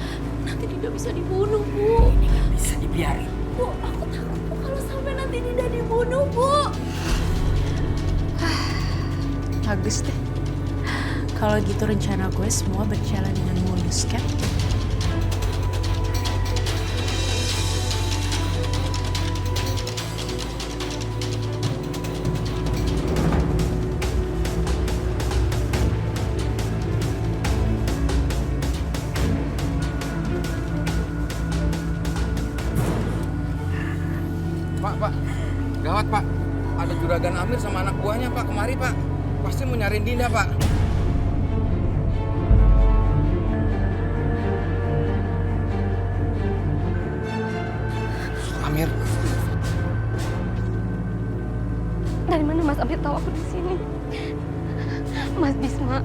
nanti Dinda bisa dibunuh, Bu. Ini nggak bisa dibiarin. Bu, aku takut Bu kalau sampai nanti Dinda dibunuh, Bu. Bagus deh. Kalau gitu rencana gue semua berjalan dengan mulus, kan? Pak. Gawat, Pak. Ada juragan Amir sama anak buahnya, Pak. Kemari, Pak. Pasti mau nyariin Dinda, Pak. Amir. Dari mana Mas Amir tahu aku di sini? Mas Bisma,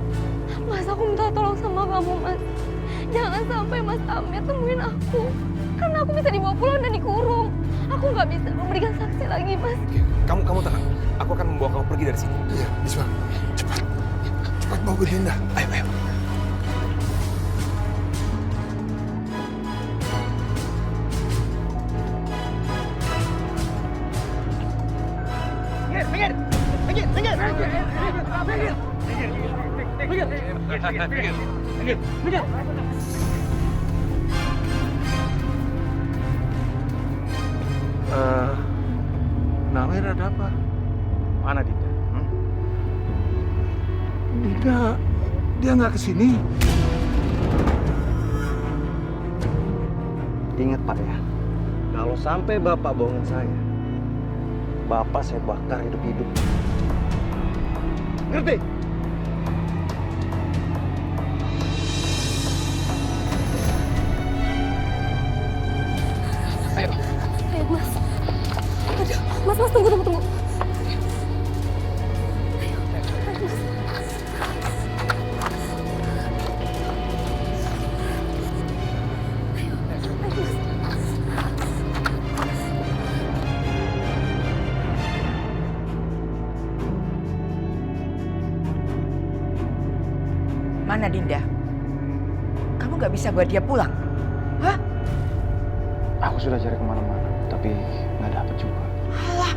Mas aku minta tolong sama kamu, Mas. Jangan sampai Mas Amir temuin aku. Karena aku bisa dibawa pulang dan dikurung. Aku nggak bisa memberikan saksi lagi, Mas. Kamu tenang. Aku akan membawa kamu pergi dari sini. Iya, Bisma. Cepat. Cepat bawa ke Dinda. Ayo. Nawir ada apa? Mana Dinda? Dinda, dia nggak kesini. Ingat Pak ya, kalau sampai Bapak bohongin saya, Bapak saya bakar hidup-hidup. Ngerti? Ayo, Mas. Mas, tunggu. Mana Dinda? Kamu nggak bisa buat dia pulang? Hah? Aku sudah cari kemana-mana, tapi nggak dapet juga. Alah,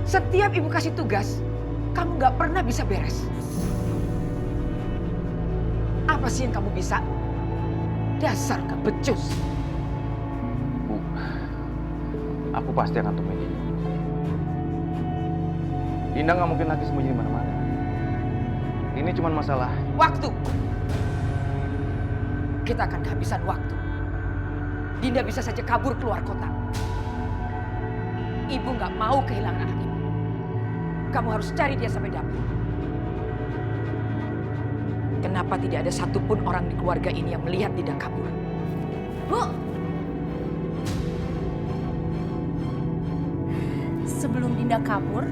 setiap ibu kasih tugas, kamu nggak pernah bisa beres. Apa sih yang kamu bisa? Dasar nggak becus. Bu, aku pasti akan temuin Dinda. Dinda nggak mungkin lagi sembunyi di mana-mana. Ini cuma masalah Waktu. Kita akan kehabisan waktu. Dinda bisa saja kabur keluar kota. Ibu nggak mau kehilangan anak ibu. Kamu harus cari dia sampai dapat. Kenapa tidak ada satupun orang di keluarga ini yang melihat Dinda kabur? Bu! Sebelum Dinda kabur,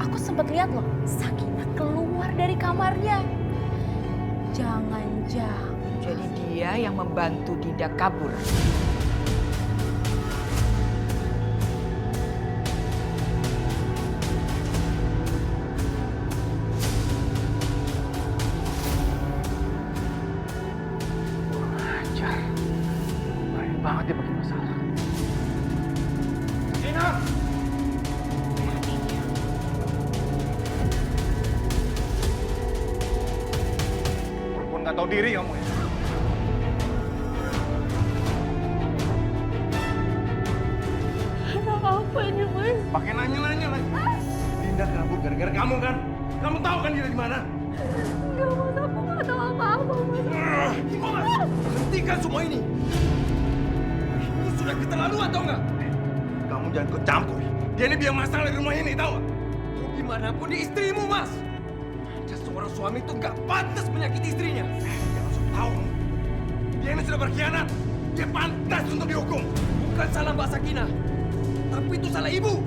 aku sempat lihat loh, Sakinah keluar dari kamarnya. Jangan-jangan. Jadi dia yang membantu Dinda kabur. ajar. Berani banget dia bikin masalah. Dina! Perempuan nggak tahu diri kamu ya. Apa ini, Mas? Pakai nanya-nanya lagi. Dinda kabur gara-gara kamu kan? Kamu tahu kan Dinda di mana? Enggak, Mas. Aku nggak tahu apa-apa, Mas. Mas, hentikan semua ini. Ini sudah keterlaluan, tau nggak? Kamu jangan ikut campur. Dia ini biang masalah di rumah ini, tahu nggak? Mau gimana pun dia istrimu, Mas. Ada seorang suami itu nggak pantas menyakiti istrinya. Jangan sok tahu. Dia ini sudah berkhianat. Dia pantas untuk dihukum. Bukan salah Mbak Sakinah. Tapi itu salah ibu.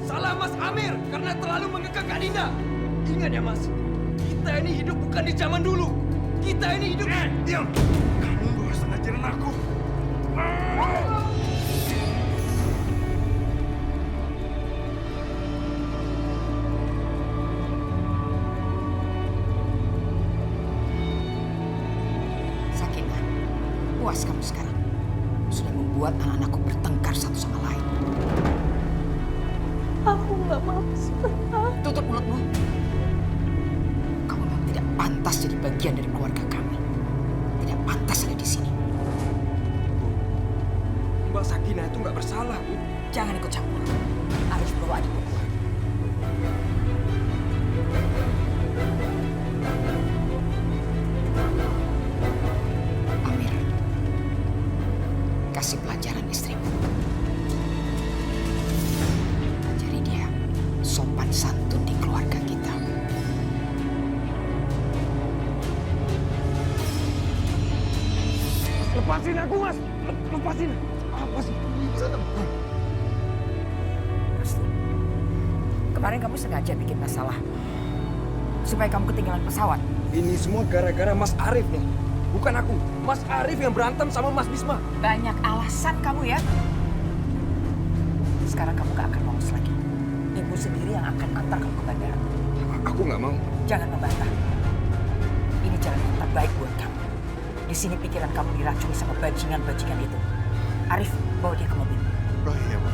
Salah Mas Amir karena terlalu mengekang Kak Dinda. Ingat ya, Mas. Kita ini hidup bukan di zaman dulu. Kita ini hidup... diam! Kamu gak usah ngajarin aku. Sakinah, puas kamu sekarang. Sudah membuat anak-anakku bertengkar satu sama lain. Aku nggak mau, Tutup mulutmu. Kamu memang tidak pantas jadi bagian dari keluarga kami. Tidak pantas ada di sini. Mbak Sakinah itu nggak bersalah, Bu. Jangan ikut campur. Harus bawa adikmu keluar. Amir, kasih pelajaran istrimu. Lepasin aku, Mas! Lepasin! Apa sih? Restu, kemarin kamu sengaja bikin masalah supaya kamu ketinggalan pesawat. Ini semua gara-gara Mas Arif nih. Bukan aku. Mas Arif yang berantem sama Mas Bisma. Banyak alasan kamu ya. Sekarang kamu gak akan lolos lagi. Ibu sendiri yang akan antar kamu ke bandara. Aku nggak mau. Jangan membantah. Ini jalan yang terbaik buat kamu. Di sini pikiran kamu diracuni sama bajingan-bajingan itu. Arif, bawa dia ke mobil. Oh iya, Bu.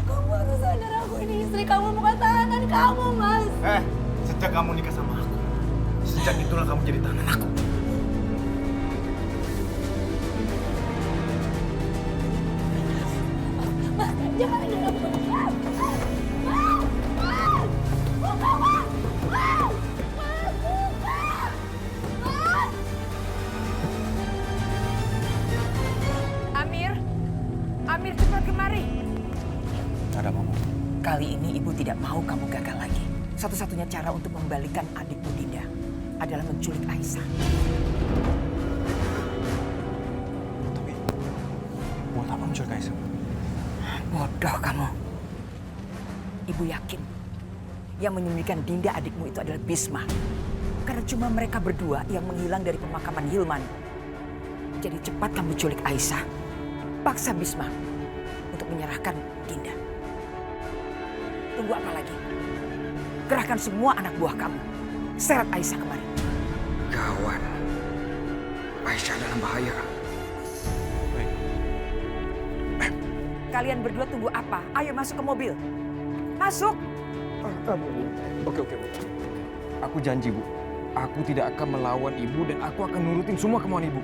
Kamu harus sadar aku ini istri kamu, bukan tahanan kamu, Mas. Sejak kamu nikah sama aku, sejak itulah kamu jadi tahanan aku. Mas, jangan ini kamu. Amir cepat kemari. Ada apa, Bu? Kali ini ibu tidak mau kamu gagal lagi. Satu-satunya cara untuk membalikan adikmu Dinda adalah menculik Aisyah. Tapi, buat apa menculik Aisyah? Bodoh kamu. Ibu yakin yang menyembunyikan Dinda adikmu itu adalah Bisma. Karena cuma mereka berdua yang menghilang dari pemakaman Hilman. Jadi cepat kamu culik Aisyah. Paksa Bisma untuk menyerahkan Dinda. Tunggu apa lagi? Kerahkan semua anak buah kamu. Seret Aisyah kemari. Kawan. Aisyah dalam bahaya. Kalian berdua tunggu apa? Ayo masuk ke mobil. Masuk. Oke, Bu. Aku janji, Bu. Aku tidak akan melawan Ibu dan aku akan nurutin semua kemauan Ibu.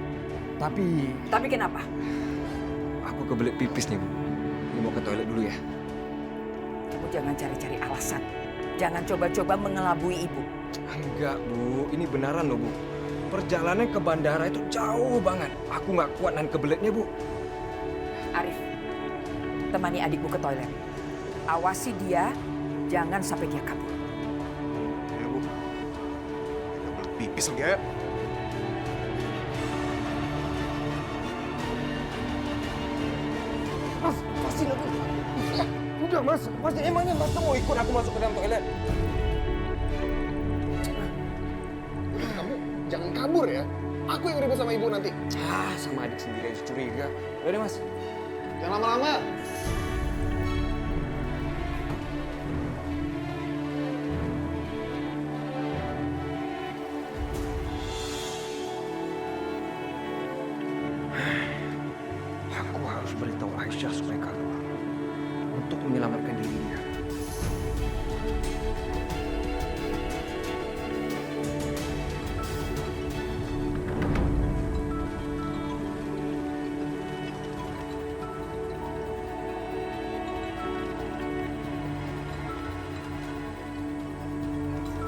Tapi kenapa? aku kebelet pipis nih, Bu. Ini mau ke toilet dulu ya. Kamu jangan cari-cari alasan. Jangan coba-coba mengelabui ibu. Enggak, Bu. Ini benaran loh, Bu. Perjalanan ke bandara itu jauh banget. Aku nggak kuat nahan kebeletnya, Bu. Arif, temani adikmu ke toilet. Awasi dia, jangan sampai dia kabur. Ya, Bu. Kebelet pipis lagi ya. Mas, pasti aku. Ya, udah, Mas. Mas, emangnya Mas tuh mau ikut aku masuk ke dalam toilet? Udah, kamu jangan kabur ya. Aku yang ribut sama ibu nanti. Sama adik sendiri aja curiga. Udah deh, Mas. Jangan lama-lama. Aku harus beritahu Aisyah supaya keluar untuk menyelamatkan dirinya.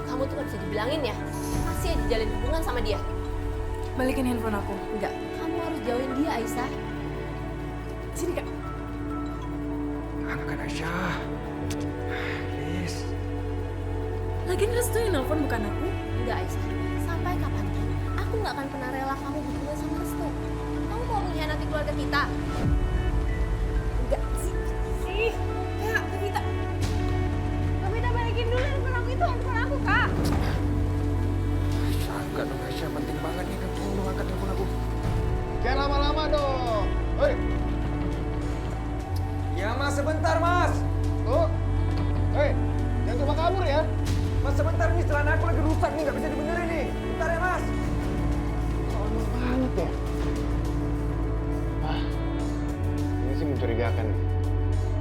Kamu tuh gak bisa dibilangin ya, masih aja jalin hubungan sama dia. Balikin handphone aku. Enggak, kamu harus jauhin dia, Aisyah. Sini, Kak. Angkat Aisyah. Please. Lagian Restu yang nelfon bukan aku. Enggak, Aisyah. Sampai kapanpun, aku nggak akan pernah rela kamu berhubungan sama Restu. Kamu mau mengkhianati keluarga kita? Enggak sih. Kak, Kavita. Kavita balikin dulu handphone aku, itu handphone aku, Kak. Aisyah, enggak dong Aisyah. Penting banget nih kan. Tolong angkat telepon aku. Jangan lama-lama dong. Hei, Ya, Mas. Sebentar, Mas. tuh. Hei, jangan coba kabur ya. Mas, sebentar nih. Celana aku lagi rusak nih. Nggak bisa dibenerin nih. Bentar ya, Mas. Lama banget ya. Ini sih mencurigakan.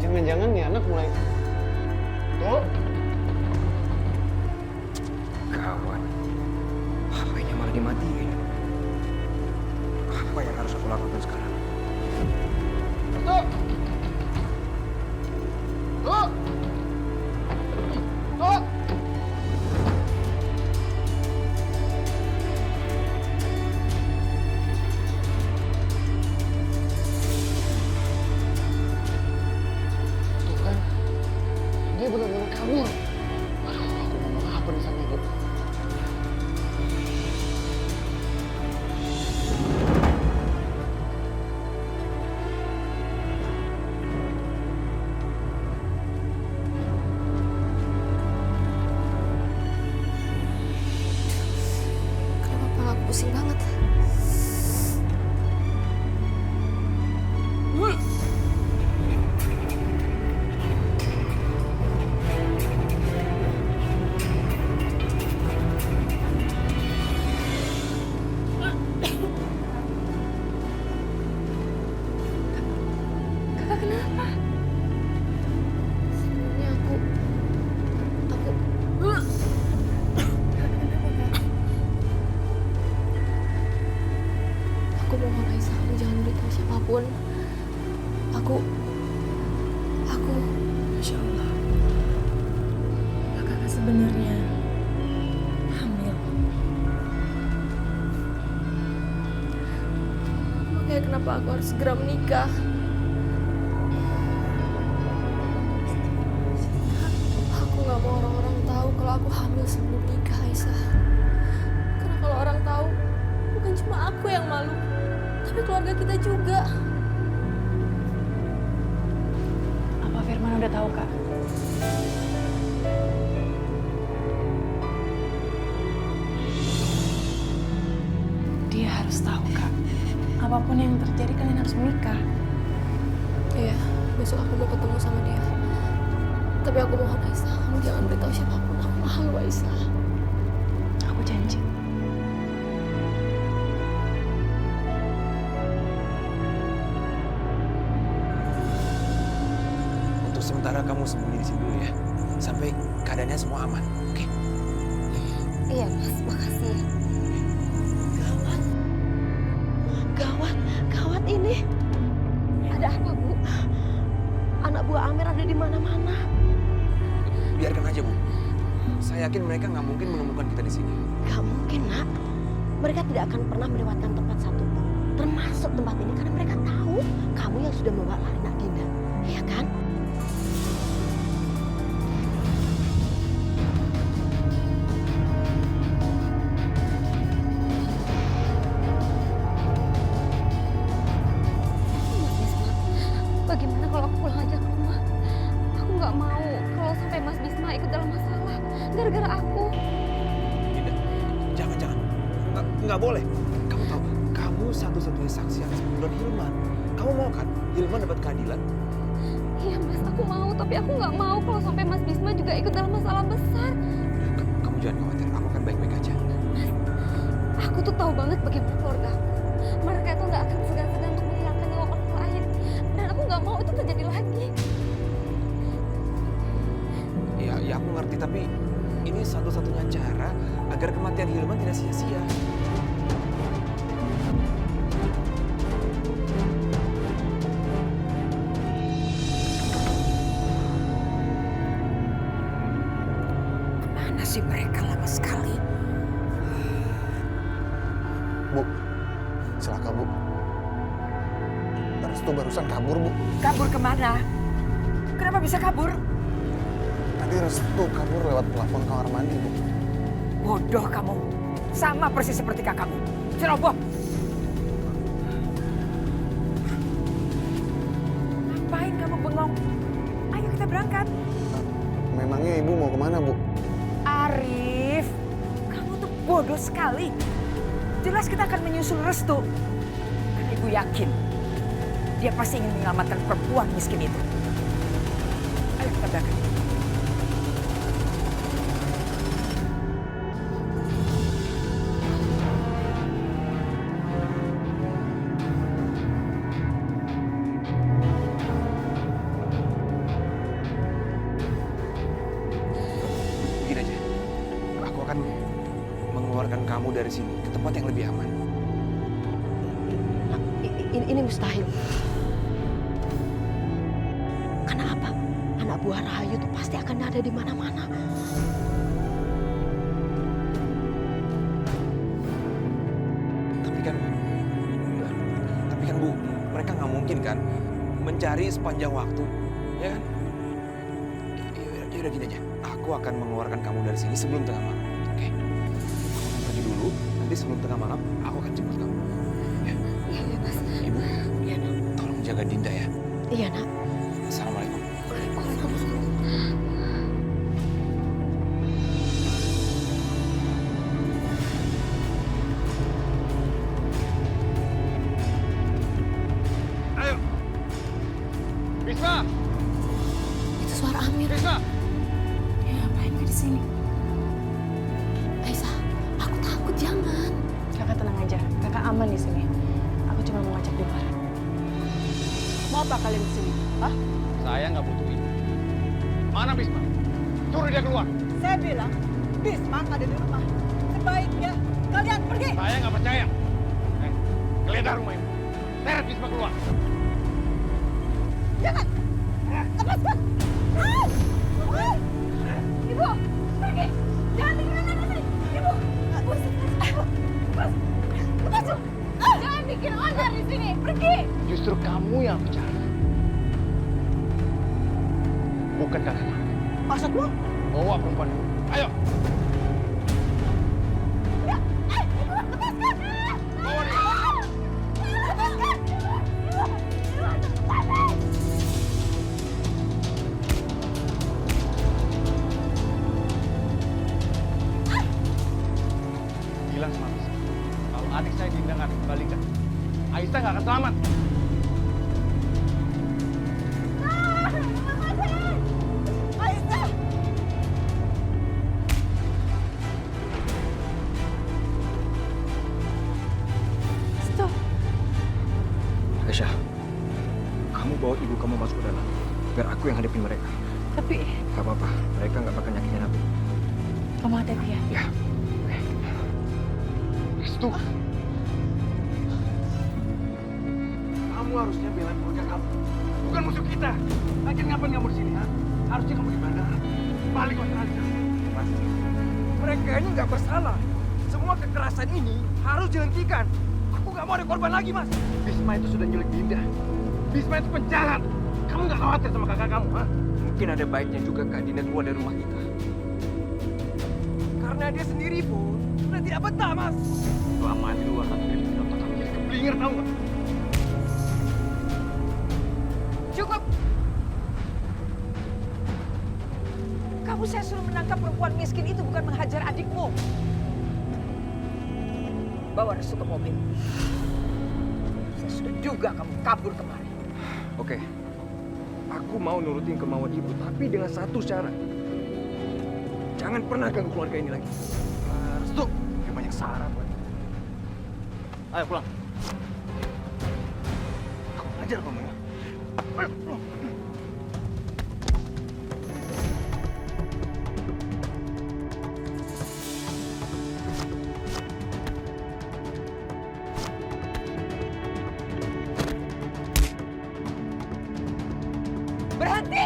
Jangan-jangan nih anak mulai... Tuh. Kawan. HP-nya malah dimatiin. Apa yang harus aku lakukan sekarang? Tuh. Tuh. Tuh. sebenarnya hamil. Makanya kenapa aku harus segera menikah? Aku nggak mau orang-orang tahu kalau aku hamil sebelum nikah, Aisyah. Karena kalau orang tahu, bukan cuma aku yang malu, tapi keluarga kita juga. Apa Firman udah tahu, Kak? Dia harus tahu, Kak. Apapun yang terjadi, kalian harus menikah. Iya, besok aku mau ketemu sama dia. Tapi aku mohon Aisyah, kamu jangan beritahu siapapun. Aku malu, Aisyah. Aku janji. Untuk sementara kamu sembunyi di sini dulu ya. Sampai keadaannya semua aman, oke? Iya, Mas. Makasih. Gawat ini. Ada apa, Bu? Anak buah Amir ada di mana-mana. Biarkan aja, Bu. Saya yakin mereka nggak mungkin menemukan kita di sini. Gak mungkin, Nak. Mereka tidak akan pernah melewatkan tempat satu pun. Termasuk tempat ini karena mereka tahu kamu yang sudah membawa lari Nak Dinda. Iya kan? Bagaimana kalau aku pulang aja ke rumah? Aku nggak mau kalau sampai Mas Bisma ikut dalam masalah gara-gara aku. Dinda, jangan. Nggak boleh. Kamu tahu, kamu satu-satunya saksi atas pembunuhan Hilman. Kamu mau kan Hilman dapat keadilan? Iya Mas, aku mau. Tapi aku nggak mau kalau sampai Mas Bisma juga ikut dalam masalah besar. Kamu jangan khawatir, aku akan baik-baik aja. Mas, aku tuh tahu banget bagaimana keluarga aku. Mereka tuh nggak akan segan-segan untuk menghilangkan nyawa orang lain. Dan aku nggak mau itu terjadi lagi. Ya aku ngerti, tapi ini satu-satunya cara agar kematian Hilman tidak sia-sia. Mana sih mereka lama sekali? Bu, celaka Bu. Restu barusan kabur Bu. Kabur kemana? Kenapa bisa kabur? Tadi Restu kabur lewat plafon kamar mandi Bu. Bodoh kamu. Sama persis seperti kakakmu. Ceroboh. Ngapain kamu bengong? Ayo kita berangkat. Memangnya Ibu mau kemana Bu? Arif, kamu tuh bodoh sekali. Jelas kita akan menyusul Restu. Karena Ibu yakin dia pasti ingin menyelamatkan perempuan miskin itu. Ayo kita berangkat. Begini aja, aku akan mengeluarkan kamu dari sini ke tempat yang lebih aman. Ini mustahil. Karena apa? Anak buah Rahayu tuh pasti akan ada di mana-mana. Tapi kan Bu, mereka nggak mungkin kan mencari sepanjang waktu, ya kan? Ya udah gini aja, aku akan mengeluarkan kamu dari sini sebelum tengah malam, oke? Kamu pergi dulu, nanti sebelum tengah malam aku akan jemput kamu. Ya. Iya Mas. Ibu, tolong jaga Dinda ya. Iya Nak. Assalamualaikum. Waalaikumsalam. Ayo. Bisma. Itu suara Amir. Bisma. Ya ngapain dia di sini? Aisyah, aku takut, jangan. Kakak tenang aja. Kakak aman di sini. Aku cuma mau ngajak di luar. Mau apa kalian di sini? Hah? Saya nggak butuh ini. Mana Bisma? Suruh dia keluar. Saya bilang, Bisma ada di rumah. Sebaiknya kalian pergi. Saya nggak percaya. Geledah rumah ini. Seret Bisma keluar. Jangan! Lepaskan! Ibu! Pergi! Justru kamu yang bicara. Bukan kakak kamu. Maksudmu? Bawa perempuan itu. Ayo. Bawa dia. Bilang sama Aisyah, kalau adik saya Dinda nggak dikembalikan, Aisyah nggak akan selamat. Aisyah, kamu bawa ibu kamu masuk ke dalam, biar aku yang hadapin mereka. Tapi Gak apa-apa, mereka nggak bakal nyakitin aku. kamu hati-hati ya. Ya. Restu. Kamu harusnya belain keluarga kamu, bukan musuh kita. Lagian ngapain kamu di sini, ha? Harusnya kamu di bandara. Balik ke Australia. Mas, mereka ini nggak bersalah. Semua kekerasan ini harus dihentikan. Aku nggak mau ada korban lagi, Mas. Bisma itu sudah nyulik Dinda. Bisma itu penjahat. Kamu nggak khawatir sama kakak kamu, ha? Mungkin ada baiknya juga Kak Dinda keluar dari rumah kita. Karena dia sendiri pun sudah tidak betah, Mas. Kelamaan di luar satu diri, otak kamu jadi keblinger, tahu nggak? Cukup! Kamu saya suruh menangkap perempuan miskin itu, bukan menghajar adikmu. Bawa Restu ke mobil. Saya sudah duga kamu kabur kemarin. Oke, aku mau nurutin kemauan ibu, tapi dengan satu syarat. Jangan pernah ganggu keluarga ini lagi. Restu, dia banyak syarat, Pak. Ayo pulang. Aku ngajar kamu ya. Ayo pulang. Berhenti!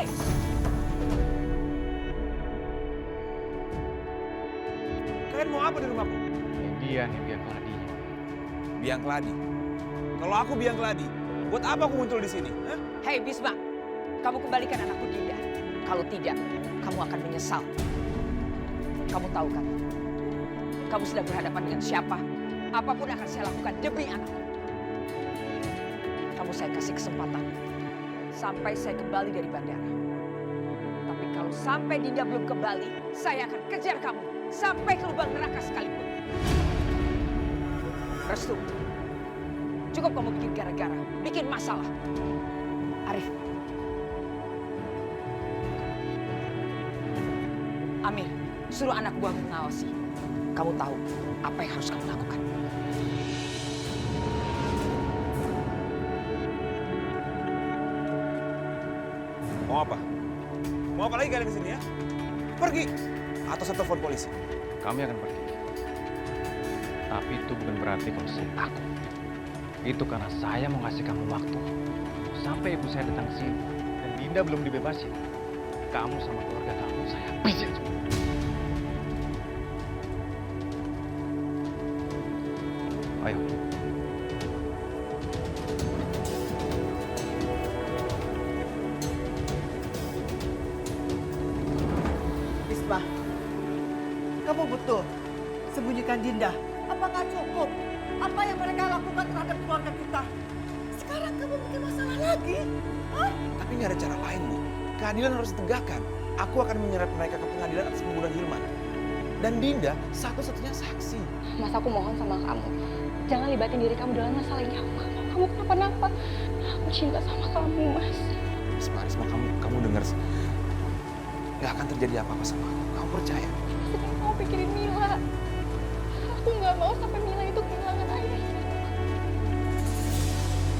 Kalian mau apa di rumahku? Dia nih biang keladinya. Biang keladi. Kalau aku biang keladi, buat apa aku muncul di sini? Hah? Hei Bisma, kamu kembalikan anakku Dinda. Kalau tidak, kamu akan menyesal. Kamu tahu kan, kamu sedang berhadapan dengan siapa? Apapun akan saya lakukan demi anakku. Kamu saya kasih kesempatan sampai saya kembali dari bandara. Tapi kalau sampai Dinda belum kembali, saya akan kejar kamu sampai ke lubang neraka sekalipun. Restu, cukup kamu bikin gara-gara, bikin masalah. Arif, Amir, suruh anak buahmu mengawasi. Kamu tahu apa yang harus kamu lakukan. Mau apa? Mau apa lagi kalian di sini ya? Pergi! Atau saya telepon polisi. Kami akan pergi. Tapi itu bukan berarti kalau saya takut. Itu karena saya mau ngasih kamu waktu. Sampai ibu saya datang ke sini dan Dinda belum dibebasin. Kamu sama keluarga kamu saya habisin semua. Ayo. Bisma, kamu betul sembunyikan Dinda. Apakah cukup apa yang mereka lakukan terhadap keluarga kita? Sekarang kamu bikin masalah lagi? Hah? Tapi nggak ada cara lain, Bu. Keadilan harus ditegakkan. Aku akan menyeret mereka ke pengadilan atas pembunuhan Hilman. Dan Dinda satu-satunya saksi. Mas, aku mohon sama kamu. Jangan libatin diri kamu dalam masalah ini. Aku gak mau kamu kenapa-napa. Aku cinta sama kamu, Mas. Risma, kamu dengar. Nggak akan terjadi apa-apa sama aku. Kamu percaya? Mas, kan kamu pikirin Mila. Aku gak mau sampai Mila itu kehilangan ayahnya.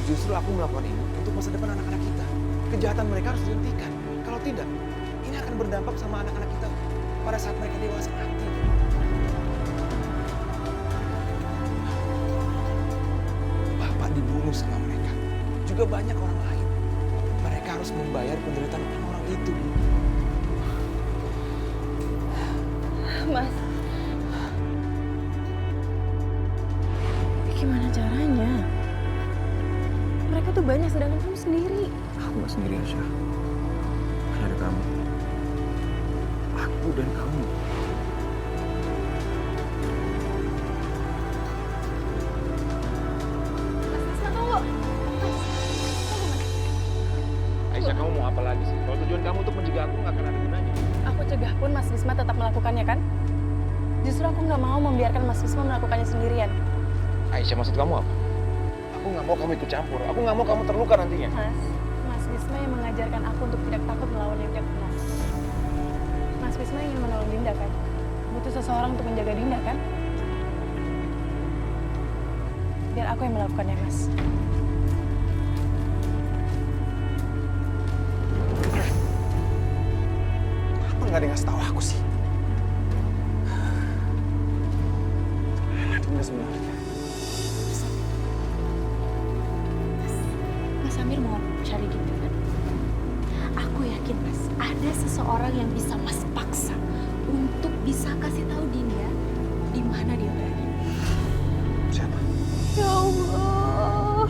Justru aku melakukan ini untuk masa depan anak-anak kita. Kejahatan mereka harus dihentikan. Kalau tidak, ini akan berdampak sama anak-anak kita pada saat mereka dewasa nanti. Bapak dibunuh sama mereka. Juga banyak orang lain. Mereka harus membayar penderitaan orang-orang itu. Mas, gimana caranya? Mereka tuh banyak, sedangkan kamu sendiri. Aku gak sendiri, Aisyah. Hanya ada kamu. Aku dan kamu. Aisyah, kamu mau apa lagi sih? Kalau tujuan kamu untuk mencegah aku nggak akan ada gunanya. Aku cegah pun Mas Bisma tetap melakukannya kan? Justru aku nggak mau membiarkan Mas Bisma melakukannya sendirian. Aisyah, maksud kamu apa? Aku nggak mau kamu ikut campur. Aku nggak mau kamu terluka nantinya. Mas Bisma yang mengajarkan aku untuk tidak takut melawan yang tidak kenal. Mas Bisma ingin menolong Dinda kan? Butuh seseorang untuk menjaga Dinda kan? Biar aku yang melakukannya, Mas. Kenapa nggak ada yang ngasih tahu aku sih? Dinda sebenarnya. Mas Amir mau cari Dinda kan? Aku yakin Mas, ada seseorang yang bisa Mas paksa untuk bisa kasih tahu Dinda di mana dia berada. Siapa? Ya Allah.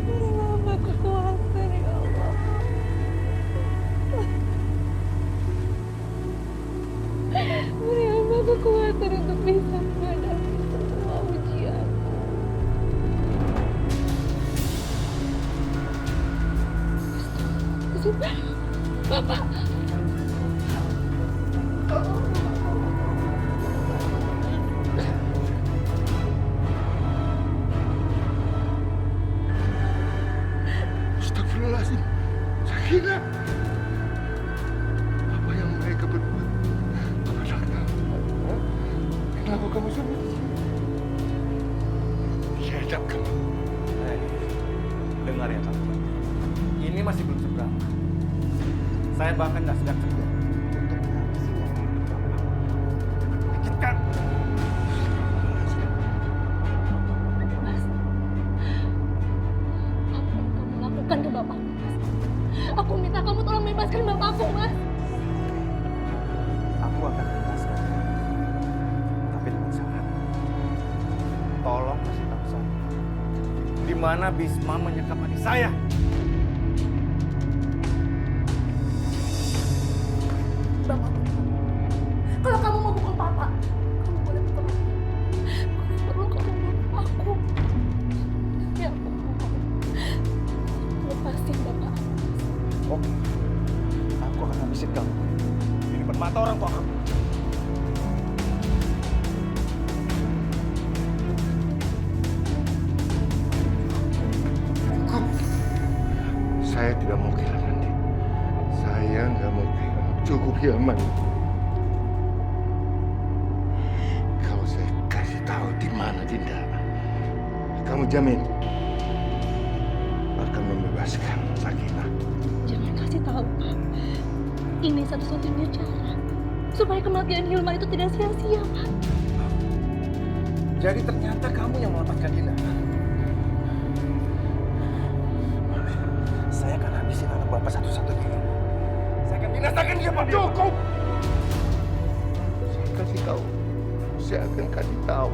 Kenapa aku khawatir ya Allah? Kenapa aku khawatir untuk bisa menghadapi semua ujian? Bapak. Astagfirullahaladzim. Sakinah. Apa yang mereka berbuat kepada kamu? Kenapa kamu sampai di sini? Saya ajak kamu. Dengar ya, Tante. Ini masih belum seberapa. Saya bahkan nggak segan-segan untuk menghabisi nyawa Bapak. Pikirkan. Mas, apa yang kamu lakukan ke bapakku, Mas? Aku minta kamu tolong bebaskan bapakku, Mas. Aku akan bebaskan. Tapi dengan syarat. Tolong kasih tahu saya. Di mana Bisma menyekap adik saya? Bapak, kalau kamu mau pukul papa, kamu boleh pukul aku. Kalau perlu kamu bunuh aku. Ya aku mohon, lepasin bapak. Oke. Aku akan habisin kamu. Di depan mata orang tua kamu. Saya tidak mau kehilangan dia. Saya nggak mau kehilangan. Cukup Hilman. Kalau saya kasih tahu di mana Dinda, kamu jamin akan membebaskan Sakinah. Jangan kasih tahu, Pak. Ini satu-satunya cara supaya kematian Hilman itu tidak sia-sia, Pak. Jadi ternyata kamu yang melepaskan Dinda. Saya akan habisin anak Bapak satu-satunya. Saya akan binasakan dia, Pak. Cukup! Saya kasih tahu. Saya akan kasih tahu.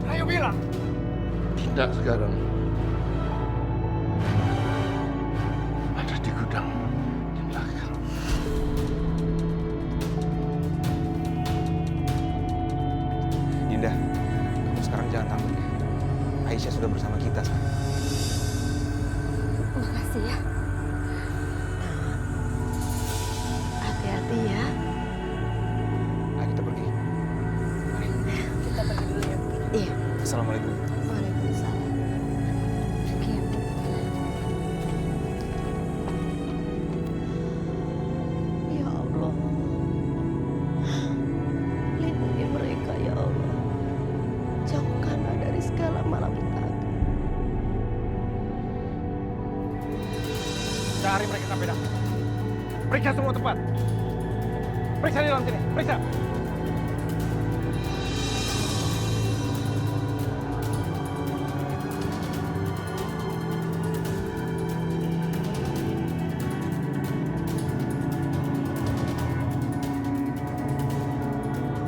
Ayo bilang! Dinda sekarang ada di gudang di belakang. Dinda, kamu sekarang jangan takut ya. Aisyah sudah bersama kita sekarang. Makasih ya. Hati-hati ya. Ayo kita pergi. Kita pergi dulu ya. Iya. Assalamualaikum. Waalaikumsalam. Oke ya, Bu. Ya Allah. Lindungi mereka ya Allah. Jauhkanlah dari segala malapetaka. Cari mereka sampai dapat. Periksa semua tempat. Periksa di dalam sini. Periksa.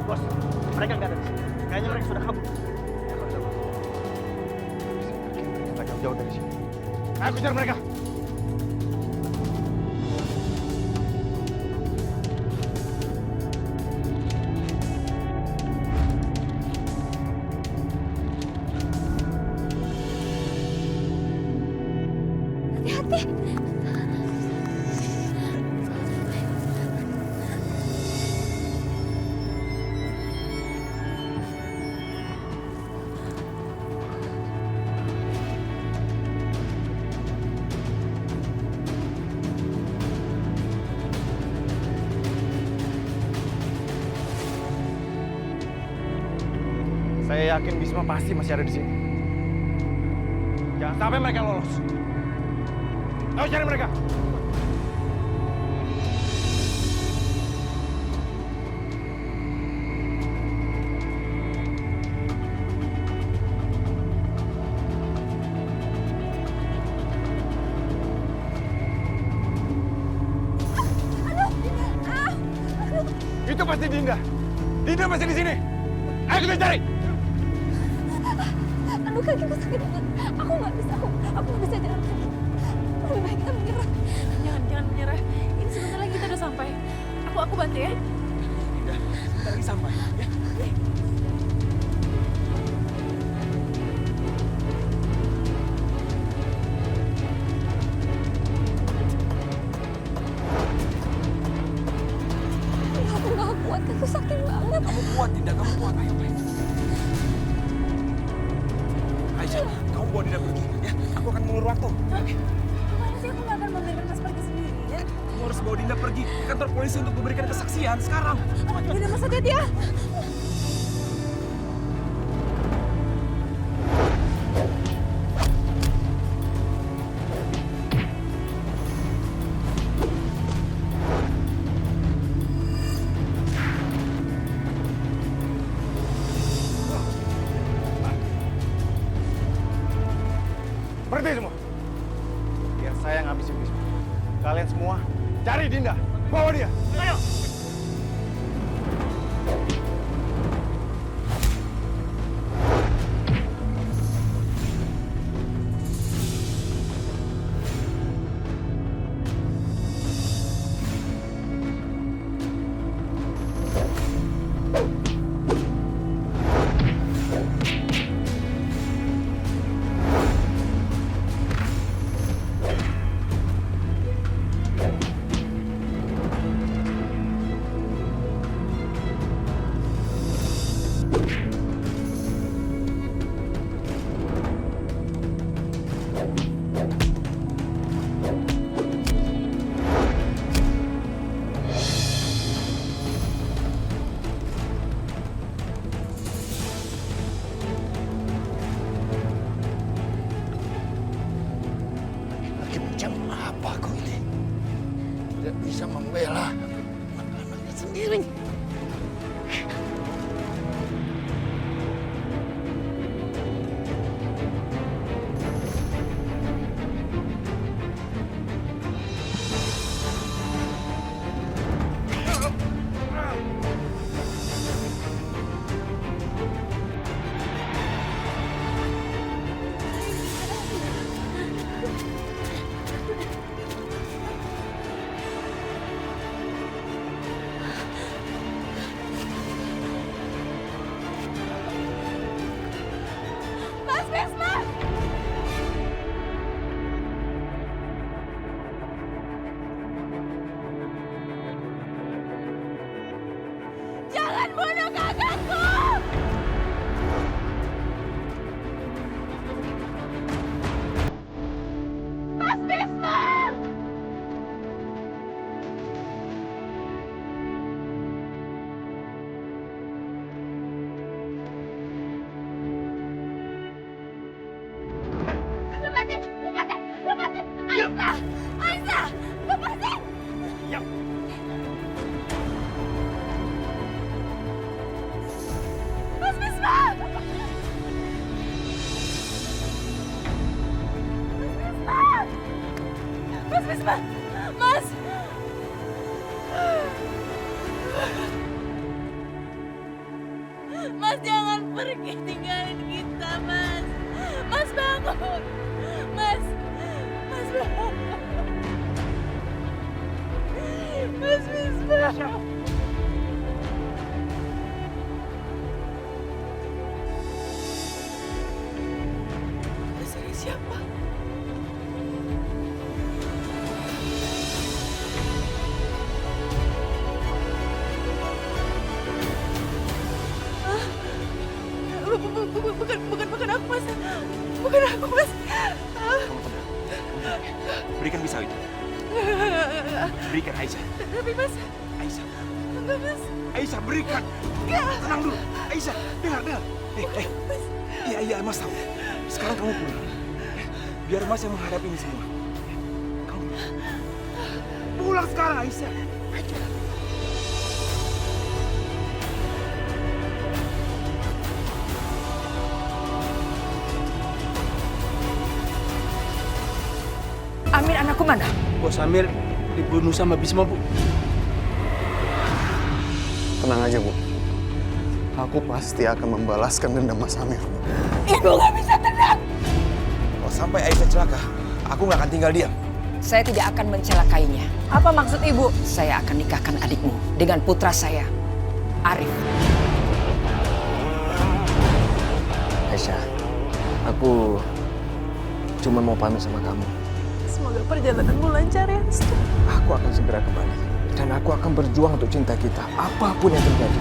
Bos, mereka nggak ada di sini. Kayaknya mereka sudah kabur. jauh dari sini. Ayo kejar mereka. Hati-hati. Saya yakin Bisma pasti masih ada di sini. Jangan sampai mereka lolos. Ayo cari mereka. Itu pasti Dinda. Dinda masih di sini. Ayo kita cari. Aduh, kakiku sakit banget. Aku nggak bisa jalan kaki. Lebih baik kita menyerah. Jangan menyerah. Ini sebentar lagi kita udah sampai. Aku bantu ya. Dinda, sebentar lagi sampai. Ya. Aku nggak kuat, kakiku sakit banget. Kamu kuat, Dinda. Kamu kuat. Ayo, ayo. Aisyah, kamu bawa Dinda pergi. Ya, aku akan mengulur waktu. Gimana sih, aku nggak akan membiarkan Mas pergi sendiri ya? Kamu harus bawa Dinda pergi ke kantor polisi untuk memberikan kesaksian sekarang. Dinda, Mas hati-hati ya. Berhenti semua. Biar saya yang habisin Bisma. Kalian semua cari Dinda. Bawa dia. Ayo. Macam apa kau ini? Tidak bisa membela anak-anaknya sendiri. Mas Bisma! Jangan bunuh kakakku! Mas Bisma! Lepasin! Aisyah! Lepasin! Ya. Mas Bisma! Mas Bisma! Mas! Mas jangan pergi tinggalin kita, Mas! Mas bangun! siapa? Saya siapa? Bukan aku, Mas. Bukan aku, Mas. Berikan pisau itu. Berikan Aisyah. Tapi, Mas. Aisyah. Enggak, Mas. Aisyah, berikan. Tenang dulu. Aisyah, dengar. Iya, Mas tahu. Sekarang kamu pulang. Biar Mas yang menghadapi ini semua. Kamu pulang sekarang, Aisyah. Ayo. Amir anakku mana? Bos Amir dibunuh sama Bisma, Bu. Tenang aja, Bu. Aku pasti akan membalaskan dendam Mas Amir. Ibu nggak bisa tenang. Kalau sampai Aisyah celaka, aku nggak akan tinggal diam. Saya tidak akan mencelakainya. Apa maksud Ibu? Saya akan nikahkan adikmu dengan putra saya, Arif. Aisyah, aku cuma mau pamit sama kamu. Semoga perjalananmu lancar ya. Aku akan segera kembali. Dan aku akan berjuang untuk cinta kita, apapun yang terjadi.